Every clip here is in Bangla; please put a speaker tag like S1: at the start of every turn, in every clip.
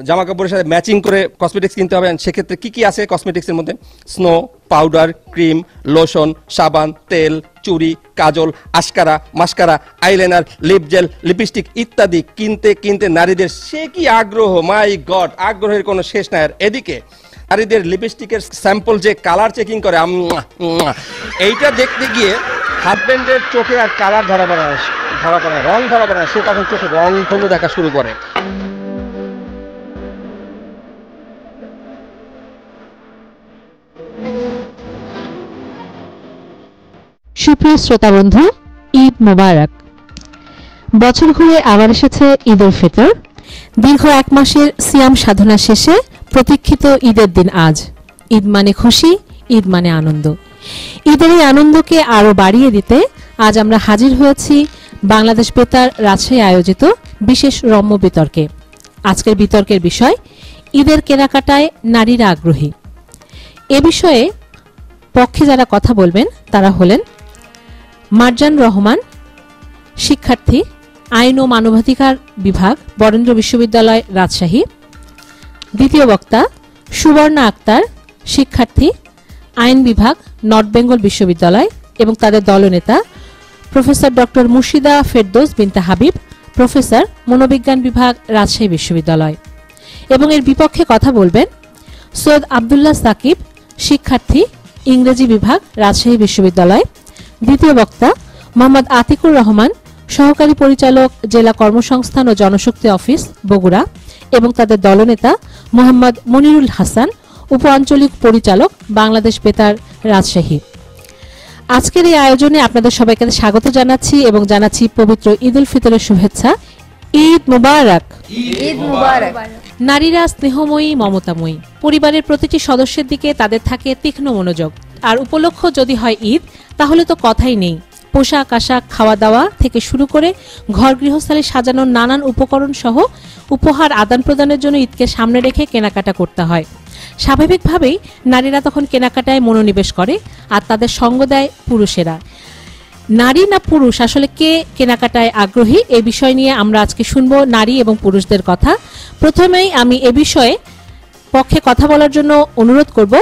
S1: জামা কাপড়ের সাথে ম্যাচিং করে কসমেটিক্স কিনতে হবে। সেক্ষেত্রে কি কি আছে কসমেটিক্সের মধ্যে? স্নো, পাউডার, ক্রিম, লোশন, সাবান, তেল, চুড়ি, কাজল, আশকারা, mascara, eyeliner, lip gel, lipstick ইত্যাদি কিনতে কিনতে নারীদের সে কি আগ্রহ, মাই গড, আগ্রহের কোনো শেষ নাই। আর এদিকে নারীদের লিপস্টিকের স্যাম্পল যে কালার চেকিং করে, এইটা দেখতে গিয়ে হাজবেন্ডের চোখে আর কালার ধরা পড়ে না, রং ধরা পড়ে না, সে তখন চোখে রং ধনু দেখা শুরু করে।
S2: সুপ্রিয় শ্রোতা বন্ধু, ঈদ মোবারক। বছর ঘুরে আবার এসেছে ঈদ উল ফিতর। দীর্ঘ 1 মাসের সিয়াম সাধনা শেষে প্রতীক্ষিত ঈদের দিন আজ। ঈদ মানে খুশি, ঈদ মানে আনন্দ। ঈদের এই আনন্দকে আরো বাড়িয়ে দিতে আজ আমরা হাজির হয়েছি বাংলাদেশ বেতার রাজশাহী আয়োজিত বিশেষ রম্য বিতর্কে। আজকের বিতর্কের বিষয় ঈদের কেনাকাটায় নারীরা আগ্রহী। এ বিষয়ে পক্ষে যারা কথা বলবেন তারা হলেন মারজান রহমান, শিক্ষার্থী, আইন ও মানবাধিকার বিভাগ, বরেন্দ্র বিশ্ববিদ্যালয়, রাজশাহী। দ্বিতীয় বক্তা সুবর্ণা আক্তার, শিক্ষার্থী, আইন বিভাগ, নর্থ বেঙ্গল বিশ্ববিদ্যালয় এবং তাদের দলনেতা প্রফেসর ডক্টর মুর্শিদা ফেরদৌস বিনতে হাবিব, প্রফেসর, মনোবিজ্ঞান বিভাগ, রাজশাহী বিশ্ববিদ্যালয়। এবং এর বিপক্ষে কথা বলবেন সৈয়দ আব্দুল্লাহ সাকিব, শিক্ষার্থী, ইংরেজি বিভাগ, রাজশাহী বিশ্ববিদ্যালয়। দ্বিতীয় বক্তা মোহাম্মদ আতিকুর রহমান, সহকারী পরিচালক, জেলা কর্মসংস্থান ও জনশক্তি অফিস, বগুড়া এবং তাদের দলনেতা মোহাম্মদ মনিরুল হাসান, উপ আঞ্চলিক পরিচালক, বাংলাদেশ বেতার, রাজশাহী। আজকের এই আয়োজনে আপনাদের সবাইকে স্বাগত জানাচ্ছি এবং জানাচ্ছি পবিত্র ঈদ উল ফিতরের শুভেচ্ছা। ঈদ মুবারক।
S3: ঈদ মুবারক।
S2: নারীরা স্নেহময়ী, মমতাময়ী। পরিবারের প্রতিটি সদস্যের দিকে তাদের থাকে তীক্ষ্ণ মনোযোগ। আর উপলক্ষ যদি হয় ঈদ, তাহলে তো কথাই নেই। পোশাক আশাক, খাওয়া দাওয়া থেকে শুরু করে ঘর গৃহস্থালী সাজানোর নানান উপকরণ সহ উপহার আদান প্রদানের জন্য ঈদকে সামনে রেখে কেনাকাটা করতে হয়। স্বাভাবিকভাবেই নারীরা তখন কেনাকাটায় মনোনিবেশ করে আর তাদের সঙ্গ দেয় পুরুষেরা। নারী না পুরুষ, আসলে কে কেনাকাটায় আগ্রহী, এই বিষয় নিয়ে আমরা আজকে শুনবো নারী এবং পুরুষদের কথা। প্রথমেই আমি এ বিষয়ে পক্ষে কথা বলার জন্য অনুরোধ করব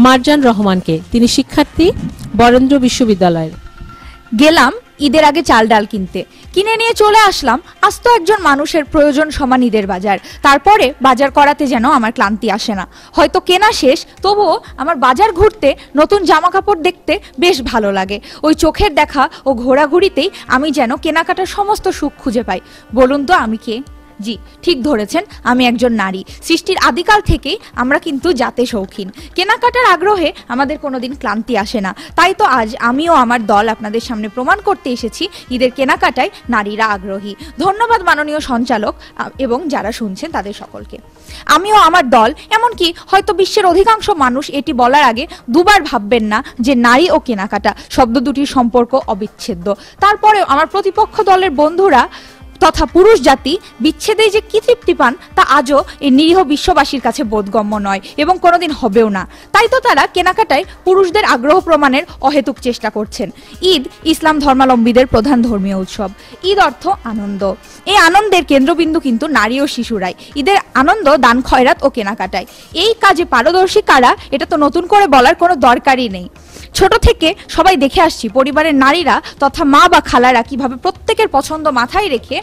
S2: মারজান রহমানকে। তিনি শিক্ষার্থী, বরেন্দ্র বিশ্ববিদ্যালয়ের।
S3: গেলাম ঈদের আগে চাল ডাল কিনে নিয়ে চলে আসলাম আজ তো একজন মানুষের প্রয়োজন সমান ঈদের বাজার। তারপরে বাজার করাতে যেন আমার ক্লান্তি আসে না। হয়তো কেনা শেষ, তবুও আমার বাজার ঘুরতে, নতুন জামা কাপড় দেখতে বেশ ভালো লাগে। ওই চোখের দেখা ও ঘোরাঘুরিতেই আমি যেন কেনাকাটার সমস্ত সুখ খুঁজে পাই। বলুন তো আমি কে? জি, ঠিক ধরেছেন, আমি একজন নারী। সৃষ্টির আদিকাল থেকেই আমরা কিন্তু জাতে শৌখিন। কেনাকাটার আগ্রহে আমাদের কোনোদিন ক্লান্তি আসে না। তাই তো আজ আমিও আমার দল আপনাদের সামনে প্রমাণ করতে এসেছি ঈদের কেনাকাটায় নারীরা আগ্রহী। ধন্যবাদ মাননীয় সঞ্চালক এবং যারা শুনছেন তাদের সকলকে। আমিও আমার দল, এমনকি হয়তো বিশ্বের অধিকাংশ মানুষ এটি বলার আগে দুবার ভাববেন না যে নারী ও কেনাকাটা শব্দ দুটির সম্পর্ক অবিচ্ছেদ্য। তারপরেও আমার প্রতিপক্ষ দলের বন্ধুরা তথা পুরুষ জাতি বিচ্ছেদে যে কি তৃপ্তি পান তা আজও এই নিরীহ বিশ্ববাসীর কাছে বোধগম্য নয় এবং কোনোদিন হবেও না। তাই তো তারা কেনাকাটায় পুরুষদের আগ্রহ প্রমাণের অহেতুক চেষ্টা করছেন। ঈদ ইসলাম ধর্মাবলম্বীদের প্রধান ধর্মীয় উৎসব। ঈদ অর্থ আনন্দ। এই আনন্দের কেন্দ্রবিন্দু কিন্তু নারী ও শিশুরাই। ঈদের আনন্দ দান খয়রাত ও কেনাকাটায়। এই কাজে পারদর্শী কারা, এটা তো নতুন করে বলার কোনো দরকারই নেই। ছোট থেকে সবাই দেখে আসছি পরিবারের নারীরা তথা মা বা খালারা কিভাবে প্রত্যেকের পছন্দ মাথায় রেখে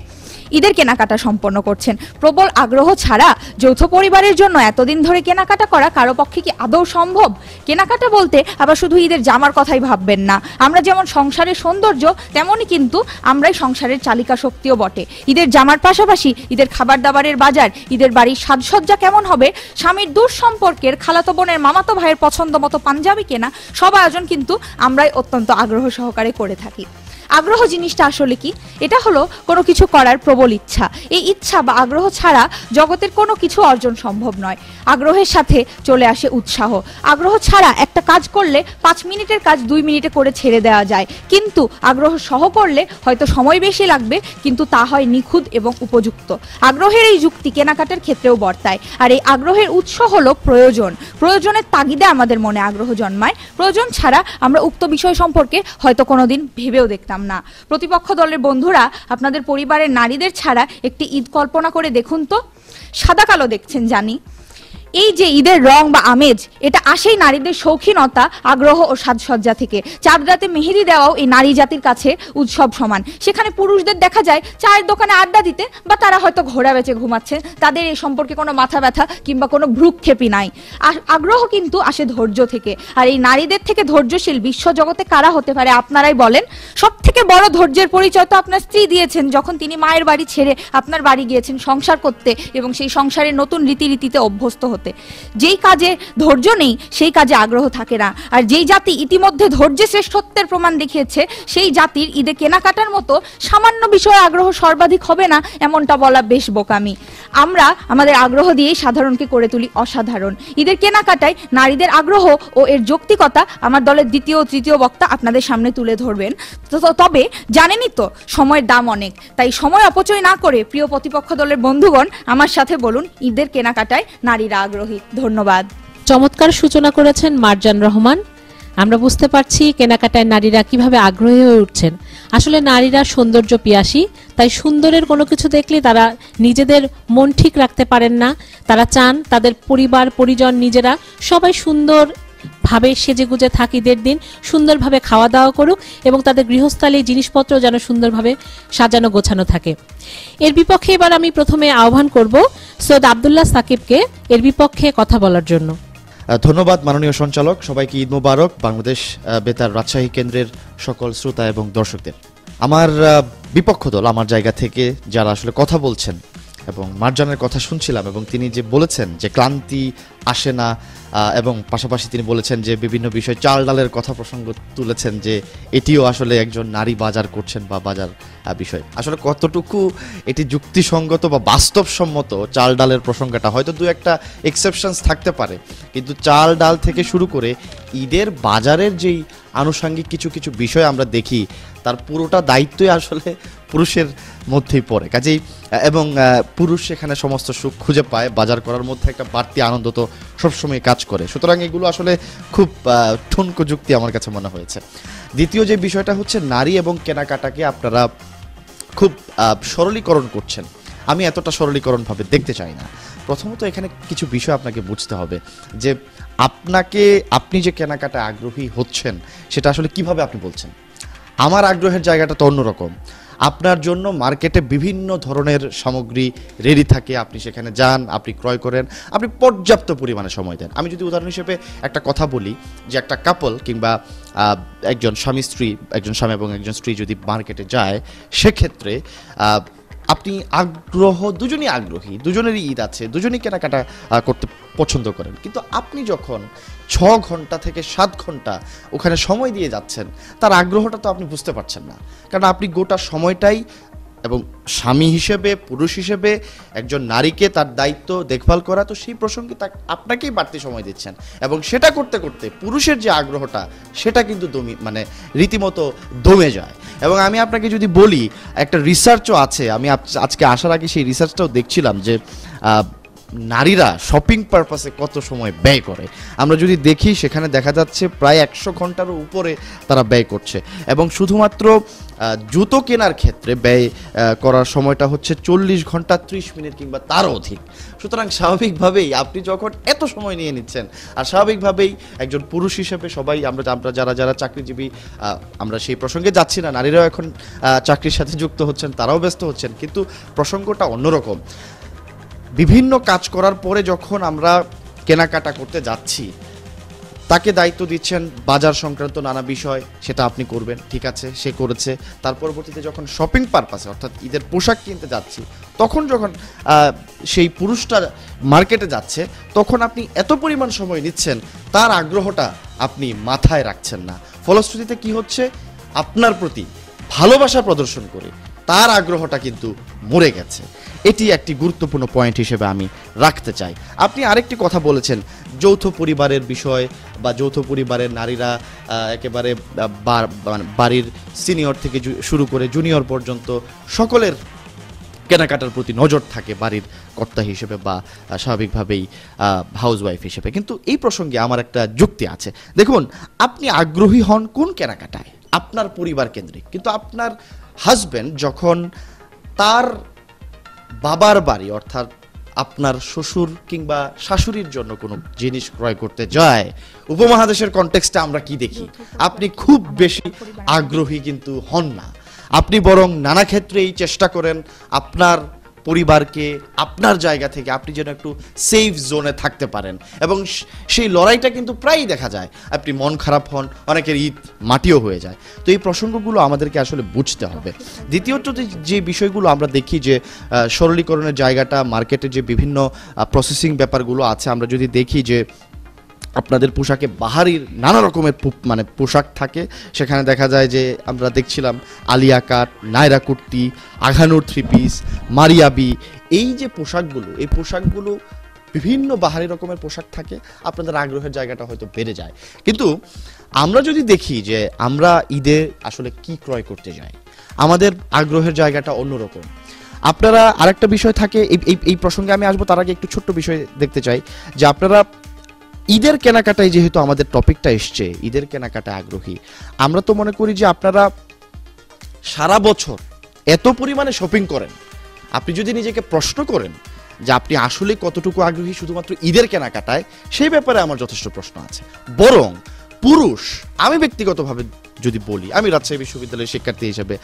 S3: ঈদের কেনাকাটা সম্পন্ন করছেন। প্রবল আগ্রহ ছাড়া যৌথ পরিবারের জন্য এতদিন ধরে কেনাকাটা করা কারো পক্ষে কি আদৌ সম্ভব? কেনাকাটা বলতে আবার শুধু ঈদের জামার কথাই ভাববেন না। আমরা যেমন সংসারের সৌন্দর্য, তেমনই কিন্তু আমরাই সংসারের চালিকা শক্তিও বটে। ঈদের জামার পাশাপাশি ঈদের খাবার দাবারের বাজার, ঈদের বাড়ির সাজসজ্জা কেমন হবে, স্বামীর দূর সম্পর্কের খালাতো বোনের মামাতো ভাইয়ের পছন্দ মতো পাঞ্জাবি কেনা, সব আয়োজন কিন্তু আমরাই অত্যন্ত আগ্রহ সহকারে করে থাকি। আগ্রহ জিনিসটা আসলে কি? এটা হলো কোনো কিছু করার প্রবল ইচ্ছা। এই ইচ্ছা বা আগ্রহ ছাড়া জগতের কোনো কিছু অর্জন সম্ভব নয়। আগ্রহের সাথে চলে আসে উৎসাহ। আগ্রহ ছাড়া একটা কাজ করলে 5 মিনিটের কাজ 2 মিনিটে করে ছেড়ে দেওয়া যায়, কিন্তু আগ্রহ সহ করলে হয়তো সময় বেশি লাগবে, কিন্তু তা হয় নিখুঁত এবং উপযুক্ত। আগ্রহের এই যুক্তি কেনাকাটার ক্ষেত্রেও বর্তায়। আর এই আগ্রহের উৎস হলো প্রয়োজন। প্রয়োজনের তাগিদে আমাদের মনে আগ্রহ জন্মায়। প্রয়োজন ছাড়া আমরা উক্ত বিষয় সম্পর্কে হয়তো কোনোদিন ভেবেও দেখতাম না। প্রতিপক্ষ দলের বন্ধুরা, আপনাদের পরিবারের নারীদের ছাড়া একটি ঈদ কল্পনা করে দেখুন তো। সাদা কালো দেখছেন জানি, এই যে ঈদের রং বা আমেজ, এটা আসেই নারীদের শৌখিনতা, আগ্রহ ও সাজসজ্জা থেকে। চাঁদ রাতে মেহেদি দেওয়াও এই নারী জাতির কাছে উৎসব সমান। সেখানে পুরুষদের দেখা যায় চায়ের দোকানে আড্ডা দিতে, বা তারা হয়তো ঘোড়া বেচে ঘুমাচ্ছে। তাদের এই সম্পর্কে কোনো মাথা ব্যথা কিংবা কোনো ভ্রুক্ষেপই নাই। আগ্রহ কিন্তু আসে ধৈর্য থেকে। আর এই নারীদের থেকে ধৈর্যশীল বিশ্ব জগতে কারা হতে পারে আপনারাই বলেন? সব থেকে বড় ধৈর্যের পরিচয় তো আপনার স্ত্রী দিয়েছেন, যখন তিনি মায়ের বাড়ি ছেড়ে আপনার বাড়ি গিয়েছেন সংসার করতে এবং সেই সংসারের নতুন রীতিতে অভ্যস্ত হতে। যেই কাজে ধৈর্য নেই সেই কাজে আগ্রহ থাকে না। আর যেই জাতি ইতিমধ্যে ধৈর্যে শ্রেষ্ঠত্বের প্রমাণ দেখিয়েছে, সেই জাতির ঈদে কেনাকাটার মতো সামান্য বিষয়ে আগ্রহ সর্বাধিক হবে না, এমনটা বলা বেশ বোকামি। আমরা আমাদের আগ্রহ দিয়েই সাধারণকে করে তুলি অসাধারণ। ঈদের কেনাকাটায় নারীদের আগ্রহ ও এর যৌক্তিকতা আমার দলের দ্বিতীয় ও তৃতীয় বক্তা আপনাদের সামনে তুলে ধরবেন। তবে জানেনই তো সময়ের দাম অনেক, তাই সময় অপচয় না করে প্রিয় প্রতিপক্ষ দলের বন্ধুগণ আমার সাথে বলুন, ঈদের কেনাকাটায় নারীরা আগ্রহী। ধন্যবাদ।
S2: চমৎকার সূচনা করেছেন মারজান রহমান। আমরা বুঝতে পারছি কেনাকাটায় নারীরা কিভাবে আগ্রহী হয়ে উঠছেন। আসলে নারীরা সৌন্দর্য পিয়াসী, তাই সুন্দরের কোনো কিছু দেখলে তারা নিজেদের মন ঠিক রাখতে পারেন না। তারা চান তাদের পরিবার পরিজন নিজেরা সবাই সুন্দর ভাবে সেজেগুজে থাক, ঈদের দিন সুন্দরভাবে খাওয়া দাওয়া করুক এবং তাদের গৃহস্থালী জিনিসপত্র যেন সুন্দরভাবে সাজানো গোছানো থাকে। এর বিপক্ষে এবার আমি প্রথমে আহ্বান করব সৈয়দ আব্দুল্লাহ সাকিবকে এর বিপক্ষে কথা বলার জন্য।
S4: ধন্যবাদ মাননীয় সঞ্চালক। সবাইকে ঈদ মোবারক। বাংলাদেশ বেতার রাজশাহী কেন্দ্রের সকল শ্রোতা এবং দর্শকদের। আমার বিপক্ষ দল আমার জায়গা থেকে যারা আসলে কথা বলছেন এবং মারজানের কথা শুনছিলাম, এবং তিনি যে বলেছেন যে ক্লান্তি আসে না, এবং পাশাপাশি তিনি বলেছেন যে বিভিন্ন বিষয় চাল ডালের কথা প্রসঙ্গ তুলেছেন, যে এটিও আসলে একজন নারী বাজার করছেন বা বাজার বিষয়। আসলে কতটুকু এটি যুক্তিসঙ্গত বা বাস্তবসম্মত চাল ডালের প্রসঙ্গটা, হয়তো দু একটা এক্সেপশনস থাকতে পারে, কিন্তু চাল ডাল থেকে শুরু করে ঈদের বাজারের যেই আনুষঙ্গিক কিছু কিছু বিষয় আমরা দেখি, তার পুরোটা দায়িত্বই আসলে পুরুষের মধ্যেই পড়ে। কাজেই এবং পুরুষ সেখানে সমস্ত সুখ খুঁজে পায়, বাজার করার মধ্যে একটা বাড়তি আনন্দ তো সবসময় কাজ করে। সুতরাং এগুলো আসলে খুব ঠুনকো যুক্তি আমার কাছে মনে হয়েছে। দ্বিতীয় যে বিষয়টা হচ্ছে, নারী এবং কেনাকাটাকে আপনারা খুব সরলীকরণ করছেন। আমি এতটা সরলীকরণভাবে দেখতে চাই না। প্রথমত এখানে কিছু বিষয় আপনাকে বুঝতে হবে, যে আপনি যে কেনাকাটায় আগ্রহী হচ্ছেন সেটা আসলে কিভাবে আপনি বলছেন। আমার আগ্রহের জায়গাটা তো অন্যরকম। আপনার জন্য মার্কেটে বিভিন্ন ধরনের সামগ্রী রেডি থাকে, আপনি সেখানে যান, আপনি ক্রয় করেন, আপনি পর্যাপ্ত পরিমাণে সময় দেন। আমি যদি উদাহরণ হিসেবে একটা কথা বলি, যে একটা কাপল কিংবা একজন স্বামী এবং একজন স্ত্রী যদি মার্কেটে যায়, সেক্ষেত্রে আপনি দুজনই আগ্রহী, দুজনেরই ঈদ আছে, দুজনেই কেনাকাটা করতে পছন্দ করেন, কিন্তু আপনি যখন 6 ঘন্টা থেকে 7 ঘন্টা ওখানে সময় দিয়ে যাচ্ছেন, তার আগ্রহটা তো আপনি বুঝতে পারছেন না। কারণ আপনি গোটা সময়টাই, এবং স্বামী হিসেবে, পুরুষ হিসেবে একজন নারীকে তার দায়িত্ব দেখভাল করা, তো সেই প্রসঙ্গে আপনাকেই বাড়তি সময় দিচ্ছেন, এবং সেটা করতে করতে পুরুষের যে আগ্রহটা সেটা কিন্তু রীতিমতো দমে যায়। এবং আমি আপনাকে যদি বলি, একটা রিসার্চও আছে, আমি আজকে আসার আগে সেই রিসার্চটাও দেখছিলাম, যে নারীরা শপিং পারপাসে কত সময় ব্যয় করে। আমরা যদি দেখি, সেখানে দেখা যাচ্ছে প্রায় 100 ঘন্টারও উপরে তারা ব্যয় করছে, এবং শুধুমাত্র জুতো কেনার ক্ষেত্রে ব্যয় করার সময়টা হচ্ছে 40 ঘন্টা 30 মিনিট কিংবা তারও অধিক। সুতরাং স্বাভাবিকভাবেই আপনি যখন এত সময় নিয়ে নিচ্ছেন, আর স্বাভাবিকভাবেই একজন পুরুষ হিসেবে সবাই আমরা যারা চাকরিজীবী, আমরা সেই প্রসঙ্গে যাচ্ছি না, নারীরাও এখন চাকরির সাথে যুক্ত হচ্ছেন, তারাও ব্যস্ত হচ্ছেন, কিন্তু প্রসঙ্গটা অন্যরকম। বিভিন্ন কাজ করার পরে যখন আমরা কেনাকাটা করতে যাচ্ছি, তাকে দায়িত্ব দিচ্ছেন বাজার সংক্রান্ত নানা বিষয়, সেটা আপনি করবেন, ঠিক আছে, সে করেছে। তার পরবর্তীতে যখন শপিং পারপাসে, অর্থাৎ ঈদের পোশাক কিনতে যাচ্ছি, তখন যখন সেই পুরুষটা মার্কেটে যাচ্ছে, তখন আপনি এত পরিমাণ সময় নিচ্ছেন, তার আগ্রহটা আপনি মাথায় রাখছেন না। ফলশ্রুতিতে কি হচ্ছে, আপনার প্রতি ভালোবাসা প্রদর্শন করে তার আগ্রহটা কিন্তু মরে গেছে। এটি একটি গুরুত্বপূর্ণ পয়েন্ট হিসেবে আমি রাখতে চাই। আপনি আরেকটি কথা বলেছেন, যৌথ পরিবারের বিষয়, বা যৌথ পরিবারের নারীরা একেবারে বাড়ির সিনিয়র থেকে শুরু করে জুনিয়র পর্যন্ত সকলের কেনাকাটার প্রতি নজর থাকে বাড়ির কর্তা হিসেবে বা স্বাভাবিকভাবেই হাউসওয়াইফ হিসেবে। কিন্তু এই প্রসঙ্গে আমার একটা যুক্তি আছে। দেখুন, আপনি আগ্রহী হন কোন কেনাকাটায়? আপনার পরিবার কেন্দ্রিক, কিন্তু আপনার হাজবেন্ড যখন তার বাবার বাড়ি অর্থাৎ আপনার শ্বশুর কিংবা শাশুড়ির জন্য কোনো জিনিস ক্রয় করতে যায়, উপমহাদেশের কনটেক্সটে আমরা কি দেখি, আপনি খুব বেশি আগ্রহী কিন্তু হন না। আপনি বরং নানা ক্ষেত্রেই চেষ্টা করেন আপনার পরিবারকে আপনার জায়গা থেকে আপনি যেন একটু সেফ জোনে থাকতে পারেন, এবং সেই লড়াইটা কিন্তু প্রায়ই দেখা যায়। আপনি মন খারাপ হন, অনেকের ঈদ মাটিও হয়ে যায়। তো এই প্রসঙ্গগুলো আমাদেরকে আসলে বুঝতে হবে। দ্বিতীয়ত যে বিষয়গুলো আমরা দেখি যে সরলীকরণের জায়গাটা, মার্কেটে যে বিভিন্ন প্রসেসিং ব্যাপারগুলো আছে, আমরা যদি দেখি যে আপনাদের পোশাকে বাহারির নানা রকমের মানে পোশাক থাকে, সেখানে দেখা যায় যে আমরা দেখছিলাম আলিয়া কাট, Naira kurti, আঘানুর three piece, Maria B, এই যে পোশাকগুলো, এই পোশাকগুলো বিভিন্ন বাহারি রকমের পোশাক থাকে, আপনাদের আগ্রহের জায়গাটা হয়তো বেড়ে যায়। কিন্তু আমরা যদি দেখি যে আমরা ঈদে আসলে কি ক্রয় করতে যাই, আমাদের আগ্রহের জায়গাটা অন্যরকম। আপনারা আরেকটা বিষয় থাকে, এই প্রসঙ্গে আমি আসবো, তার আগে একটু ছোট্ট বিষয় দেখতে চাই যে আপনারা ঈদের কেনাকাটায়, যেহেতু আমাদের টপিকটা এসছে ঈদের কেনাকাটায় আগ্রহী, আমরা তো মনে করি যে আপনারা সারা বছর এত পরিমাণে শপিং করেন, আপনি যদি নিজেকে প্রশ্ন করেন যে আপনি আসলে কতটুকু আগ্রহী শুধুমাত্র ঈদের কেনাকাটায়, সেই ব্যাপারে আমার যথেষ্ট প্রশ্ন আছে। বরং পুরুষ, আমি ব্যক্তিগতভাবে যদি বলি, আমি রাজশাহী বিশ্ববিদ্যালয়ের শিক্ষার্থী হিসেবে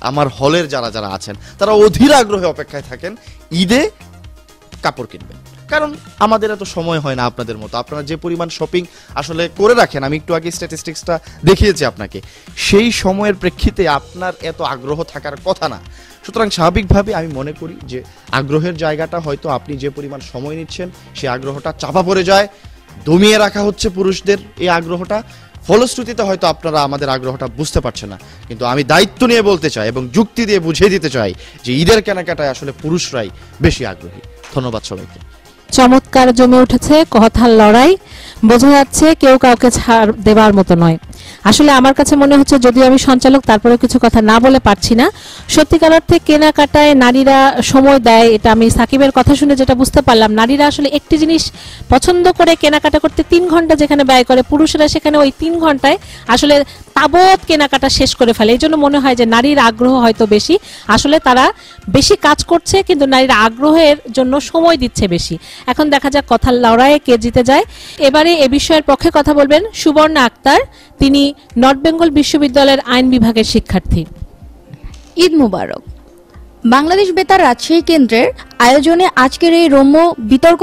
S4: আমার হলের যারা আছেন তারা অধীর আগ্রহে অপেক্ষায় থাকেন ঈদে কাপড় কিনবেন, কারণ আমাদের এত সময় হয় না আপনাদের মতো। আপনারা যে পরিমাণ শপিং আসলে করে রাখেন, আমি একটু আগে স্ট্যাটিস্টিক্সটা দেখিয়েছি আপনাকে, সেই সময়ের প্রেক্ষিতে আপনার এত আগ্রহ থাকার কথা না। সুতরাং স্বাভাবিকভাবে আমি মনে করি যে আগ্রহের জায়গাটা হয়তো আপনি যে পরিমাণ সময় নিচ্ছেন সেই আগ্রহটা চাপা পড়ে যায়, দমিয়ে রাখা হচ্ছে পুরুষদের এই আগ্রহটা, ফলশ্রুতিতে হয়তো আপনারা আমাদের আগ্রহটা বুঝতে পারছেন না। কিন্তু আমি দায়িত্ব নিয়ে বলতে চাই এবং যুক্তি দিয়ে বুঝিয়ে দিতে চাই যে ঈদের কেনাকাটায় আসলে পুরুষরাই বেশি আগ্রহী। ধন্যবাদ সবাইকে।
S2: চমৎকার জমে উঠেছে কথার লড়াই, বোঝা যাচ্ছে কেউ কাউকে ছাড় দেওয়ার মতো নয়। আসলে আমার কাছে মনে হচ্ছে, যদিও আমি সঞ্চালক, তারপরে কিছু কথা না বলে পারছি না। সত্যিকার অর্থে কেনাকাটায় নারীরা সময় দেয়, এটা আমি সাকিবের কথা শুনে যেটা বুঝতে পারলাম। নারীরা আসলে একটি জিনিস পছন্দ করে কেনাকাটা করতে 3 ঘন্টা যেখানে ব্যয় করে, পুরুষেরা সেখানে ওই 3 ঘন্টায় আসলে তাবৎ কেনাকাটা শেষ করে ফেলে। এই জন্য মনে হয় যে নারীর আগ্রহ হয়তো বেশি, আসলে তারা বেশি কাজ করছে কিন্তু নারীর আগ্রহের জন্য সময় দিচ্ছে বেশি। এখন দেখা যাক কথার লড়াইয়ে কে জিতে যায়। এবারে এ বিষয়ের পক্ষে কথা বলবেন সুবর্ণা আক্তার, তিনি নর্থ বেঙ্গল বিশ্ববিদ্যালয়ের আইন বিভাগের শিক্ষার্থী।
S3: ঈদ মুবারক। বাংলাদেশ বেতার রাজশাহী কেন্দ্রের আয়োজনে আজকের এই রম্য বিতর্ক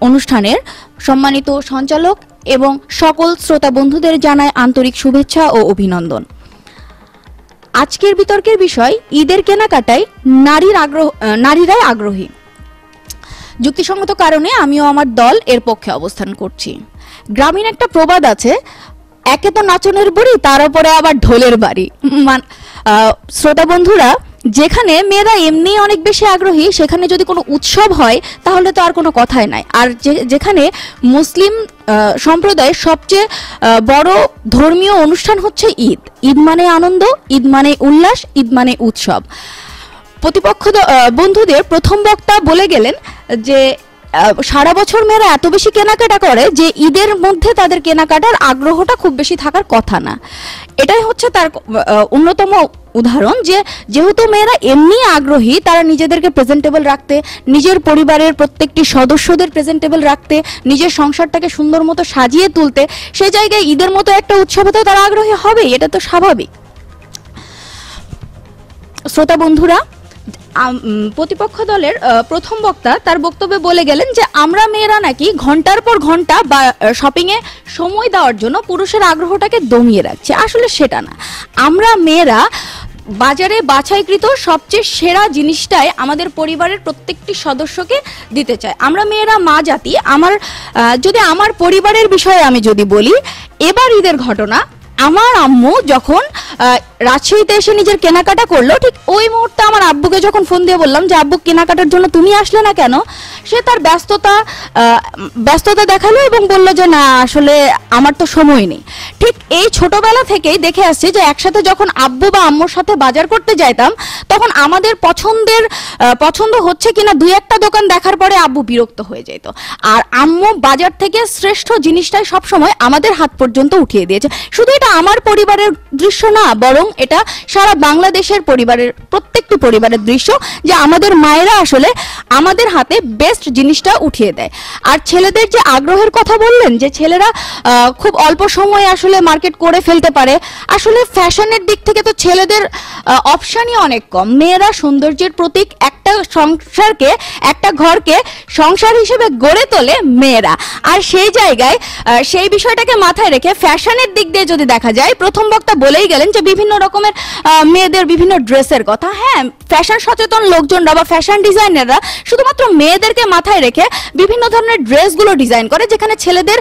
S3: অনুষ্ঠানের সম্মানিত সঞ্চালক এবং সকল শ্রোতা বন্ধুদের জানায় আন্তরিক শুভেচ্ছা ও অভিনন্দন। আজকের বিতর্কের বিষয় ঈদের কেনাকাটায় নারীরাই আগ্রহী। যুক্তিসঙ্গত কারণে আমিও আমার দল এর পক্ষে অবস্থান করছি। গ্রামীণ একটা প্রবাদ আছে, একে তো নাচনের বুড়ি, তার উপরে আবার ঢোলের বাড়ি। শ্রোতা বন্ধুরা, যেখানে মেয়েরা এমনি অনেক বেশি আগ্রহী, সেখানে যদি কোনো উৎসব হয় তাহলে তো আর কোনো কথাই নাই। আর যেখানে মুসলিম সম্প্রদায়ের সবচেয়ে বড় ধর্মীয় অনুষ্ঠান হচ্ছে ঈদ। ঈদ মানে আনন্দ, ঈদ মানে উল্লাস, ঈদ মানে উৎসব। প্রতিপক্ষ বন্ধুদের প্রথম বক্তা বলে গেলেন যে সারা বছর মেয়েরা এত বেশি কেনাকাটা করে যে ঈদের মধ্যে তাদের কেনাকাটার আগ্রহটা খুব বেশি থাকার কথা না। এটাই হচ্ছে তার অন্যতম উদাহরণ যে যেহেতু মেয়েরা এমনি আগ্রহী, তারা নিজেদেরকে প্রেজেন্টেবল রাখতে, নিজের পরিবারের প্রত্যেকটি সদস্যদের প্রেজেন্টেবল রাখতে, নিজের সংসারটাকে সুন্দর মতো সাজিয়ে তুলতে, সেই জায়গায় ঈদের মতো একটা উৎসবে তো তারা আগ্রহী হবে, এটা তো স্বাভাবিক। শ্রোতা বন্ধুরা, প্রতিপক্ষ দলের প্রথম বক্তা তার বক্তব্যে বলে গেলেন যে আমরা মেয়েরা নাকি ঘন্টার পর ঘন্টা বা শপিং এ সময় দেওয়ার জন্য পুরুষের আগ্রহটাকে দমিয়ে রাখছে। আসলে সেটা না, আমরা মেয়েরা বাজারে বাছাইকৃত সবচেয়ে সেরা জিনিসটাই আমাদের পরিবারের প্রত্যেকটি সদস্যকে দিতে চাই। আমরা মেয়েরা মা জাতি। যদি আমার পরিবারের বিষয়ে আমি যদি বলি, এবার ঈদের ঘটনা, আমার আম্মু যখন রাজশাহীতে এসে নিজের কেনাকাটা করলো, ঠিক ওই মুহূর্তে আমার আব্বুকে যখন ফোন দিয়ে বললাম যে আব্বু কেনাকাটার জন্য তুমি আসলে না কেন, সে তার ব্যস্ততা দেখালো এবং বলল যে না আসলে আমার তো সময় নেই। ঠিক এই ছোটবেলা থেকেই দেখে আসছি যে একসাথে যখন আব্বু বা আম্মুর সাথে বাজার করতে যাইতাম, তখন আমাদের পছন্দ হচ্ছে কিনা 2-1টা দোকান দেখার পরে আব্বু বিরক্ত হয়ে যেত, আর আম্মু বাজার থেকে শ্রেষ্ঠ জিনিসটাই সবসময় আমাদের হাত পর্যন্ত উঠিয়ে দিয়েছে। শুধু এটা
S5: এটা আমার পরিবারের দৃশ্য না, বরং এটা সারা বাংলাদেশের পরিবারের প্রত্যেকটি পরিবারের দৃশ্য, যে আমাদের মায়েরা আসলে আমাদের হাতে বেস্ট জিনিসটা উঠিয়ে দেয়। আর ছেলেদের যে আগ্রহের কথা বললেন, যে ছেলেরা খুব অল্প সময়ে আসলে মার্কেট করে ফেলতে পারে, আসলে ফ্যাশনের দিক থেকে তো ছেলেদের অপশনই অনেক কম। মেয়েরা সৌন্দর্যের প্রতীক, একটা সংসারকে, একটা ঘরকে সংসার হিসেবে গড়ে তোলে মেয়েরা। আর সেই জায়গায় সেই বিষয়টাকে মাথায় রেখে ফ্যাশনের দিক দিয়ে যদি দেখা যায়, প্রথম বক্তা বলেই গেলেন যে বিভিন্ন রকমের মেয়েদের বিভিন্ন ড্রেসের কথা। হ্যাঁ, ফ্যাশন সচেতন লোকজনরা বা ফ্যাশন ডিজাইনাররা শুধুমাত্র মেয়েদেরকে মাথায় রেখে বিভিন্ন ধরনের ড্রেসগুলো ডিজাইন করে, যেখানে ছেলেদের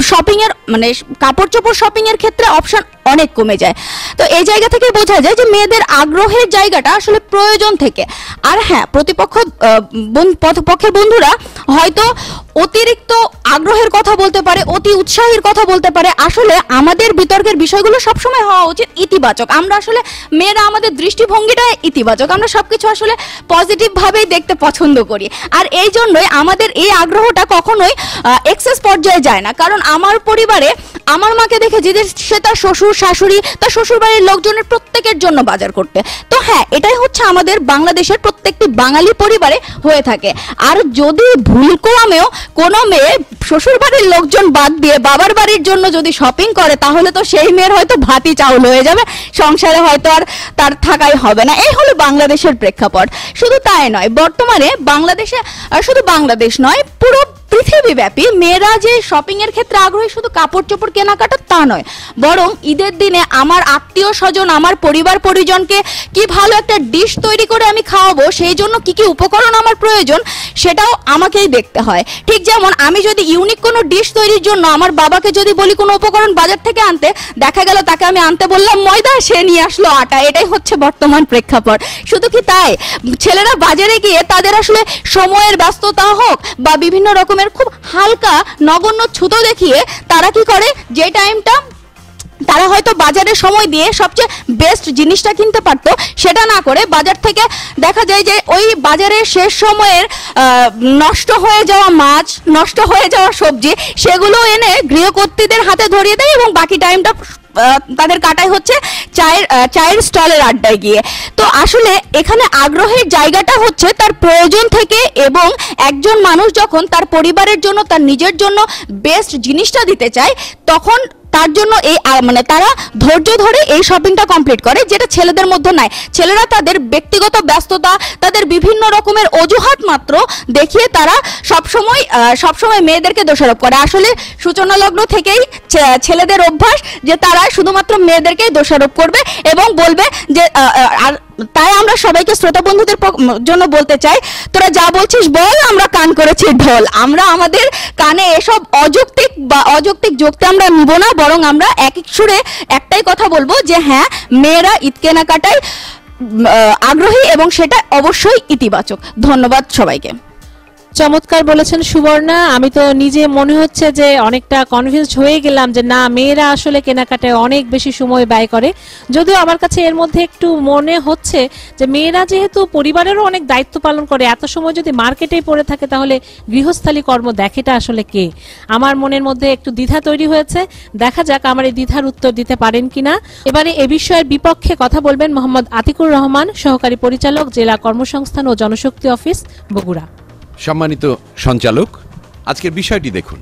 S5: শপিং এর মানে কাপড় চোপড় শপিং এর ক্ষেত্রে অপশন অনেক কমে যায়। তো এই জায়গা থেকে বোঝা যায় যে মেয়েদের আগ্রহের জায়গাটা আসলে প্রয়োজন থেকে। আর হ্যাঁ, পক্ষের বন্ধুরা হয়তো অতিরিক্ত আগ্রহের কথা বলতে পারে, অতি উৎসাহের কথা বলতে পারে। আসলে আমাদের বিতর্কের বিষয়গুলো সবসময় হওয়া উচিত ইতিবাচক। আমরা আসলে মেয়েরা, আমাদের দৃষ্টিভঙ্গিটা ইতিবাচক, আমরা সবকিছু আসলে পজিটিভ ভাবেই দেখতে পছন্দ করি। আর এই জন্যই আমাদের এই আগ্রহটা কখনোই এক্সেস পর্যায়ে যায় না। কারণ আমার পরিবারে আমার মাকে দেখেছি যে সে তার শ্বশুর, শাশুড়ি, তার শ্বশুর বাড়ির লোকজনের প্রত্যেকের জন্য বাজার করতে। তো হ্যাঁ, এটাই হচ্ছে আমাদের বাংলাদেশের প্রত্যেকটি বাঙালি পরিবারে হয়ে থাকে। আর যদি ভুল করেও কোনো মেয়ে শ্বশুর বাড়ির লোকজন বাদ দিয়ে বাবার বাড়ির জন্য যদি শপিং করে, তাহলে তো সেই মেয়ের হয়তো ভাতি চাউল হয়ে যাবে, সংসারে হয়তো আর তার থাকাই হবে না। এই হলো বাংলাদেশের প্রেক্ষাপট। শুধু তাই নয়, বর্তমানে বাংলাদেশে, শুধু বাংলাদেশ নয়, পুরো পৃথিবীব্যাপী মেয়েরা যে শপিং এর ক্ষেত্রে আগ্রহী, শুধু কাপড় চোপড় কেনাকাটা তা নয়, বরং ঈদের দিনে আমার আত্মীয় স্বজন, আমার পরিবার পরিজনকে কি ভালো একটা ডিশ তৈরি করে আমি খাওয়াবো, সেই জন্য কি কি উপকরণ আমার প্রয়োজন, সেটাও আমাকেই দেখতে হয়। ঠিক যেমন আমি যদি ইউনিক কোনো ডিশ তৈরির জন্য আমার বাবাকে যদি বলি কোনো উপকরণ বাজার থেকে আনতে, দেখা গেল তাকে আমি আনতে বললাম ময়দা, সে নিয়ে আসলো আটা। এটাই হচ্ছে বর্তমান প্রেক্ষাপট। শুধু কি তাই, ছেলেরা বাজারে গিয়ে তাদের আসলে সময়ের ব্যস্ততা হোক বা বিভিন্ন রকমের খুব হালকা নগণ্য ছুতো দেখিয়ে তারা কি করে, যে টাইমটা তারা হয়তো বাজারে সময় দিয়ে সবচেয়ে বেস্ট জিনিসটা কিনতে পারতো, সেটা না করে বাজার থেকে দেখা যায় যে ওই বাজারের শেষ সময়ের নষ্ট হয়ে যাওয়া মাছ, নষ্ট হয়ে যাওয়া সবজি, সেগুলো এনে গৃহকর্ত্রীদের হাতে ধরিয়ে দেয় এবং বাকি টাইমটা তাদের কাটাই হচ্ছে চায়ের স্টলের আড্ডায় গিয়ে। তো আসলে এখানে আগ্রহের জায়গাটা হচ্ছে তার প্রয়োজন থেকে, এবং একজন মানুষ যখন তার পরিবারের জন্য, তার নিজের জন্য বেস্ট জিনিসটা দিতে চায়, তখন তার জন্য এই মানে তারা ধৈর্য ধরে এই শপিংটা কমপ্লিট করে, যেটা ছেলেদের মধ্যে নাই। ছেলেরা তাদের ব্যক্তিগত ব্যস্ততা, তাদের বিভিন্ন রকমের অজুহাত মাত্র দেখিয়ে তারা সবসময় মেয়েদেরকে দোষারোপ করে। আসলে সূচনা লগ্ন থেকেই ছেলেদের অভ্যাস যে তারা শুধুমাত্র মেয়েদেরকেই দোষারোপ করবে এবং বলবে যে, আর তাই আমরা সবাইকে, শ্রোতা বন্ধুদের জন্য বলতে চাই, তোরা যা বলছিস বল, আমরা কান করেছি ঢোল। আমরা আমাদের কানে এসব অযৌক্তিক যুক্তি আমরা নিব না, বরং আমরা এক সুরে একটাই কথা বলবো যে হ্যাঁ, মেয়েরা ঈদ কেনাকাটায় আগ্রহী এবং সেটা অবশ্যই ইতিবাচক। ধন্যবাদ সবাইকে।
S2: চমৎকার বলেছেন সুবর্ণা। আমি তো নিজে মনে হচ্ছে যে অনেকটা কনভিন্সড হয়ে গেলাম যে না, মেয়েরা আসলে কেনাকাটায় অনেক বেশি সময় ব্যয় করে। যদিও আমার কাছে এর মধ্যে একটু মনে হচ্ছে যে মেয়েরা যেহেতু পরিবারেরও অনেক দায়িত্ব পালন করে, এত সময় যদি মার্কেটেই পড়ে থাকে তাহলে গৃহস্থালী কর্ম দেখেটা আসলে কে? আমার মনের মধ্যে একটু দ্বিধা তৈরি হয়েছে। দেখা যাক আমার এই দ্বিধার উত্তর দিতে পারেন কিনা। এবারে এ বিষয়ের বিপক্ষে কথা বলবেন মোহাম্মদ আতিকুর রহমান, সহকারী পরিচালক, জেলা কর্মসংস্থান ও জনশক্তি অফিস, বগুড়া।
S6: সম্মানিত সঞ্চালক, আজকের বিষয়টি দেখুন।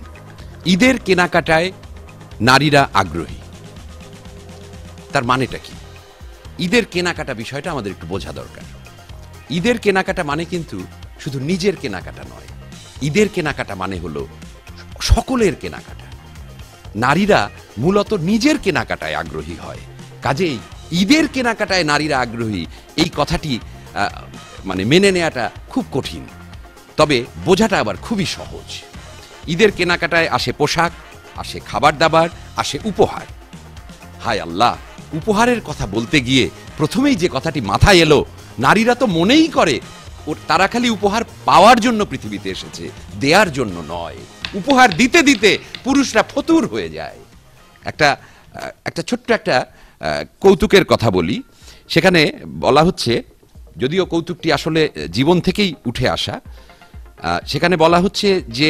S6: ঈদের কেনাকাটায় নারীরা আগ্রহী, তার মানেটা কি? ঈদের কেনাকাটা বিষয়টা আমাদের একটু বোঝা দরকার। ঈদের কেনাকাটা মানে কিন্তু শুধু নিজের কেনাকাটা নয়। ঈদের কেনাকাটা মানে হলো সকলের কেনাকাটা। নারীরা মূলত নিজের কেনাকাটায় আগ্রহী হয়, কাজেই ঈদের কেনাকাটায় নারীরা আগ্রহী এই কথাটি মানে মেনে নেওয়াটা খুব কঠিন, তবে বোঝাটা আবার খুবই সহজ। ঈদের কেনাকাটায় আসে পোশাক, আসে খাবার দাবার, আসে উপহার। হায় আল্লাহ, উপহারের কথা বলতে গিয়ে প্রথমেই যে কথাটি মাথায় এলো, নারীরা তো মনেই করে তারা খালি উপহার পাওয়ার জন্য পৃথিবীতে এসেছে, দেওয়ার জন্য নয়। উপহার দিতে দিতে পুরুষরা ফতুর হয়ে যায়। একটা ছোট্ট একটা কৌতুকের কথা বলি। সেখানে বলা হচ্ছে, যদিও কৌতুকটি আসলে জীবন থেকেই উঠে আসা, সেখানে বলা হচ্ছে যে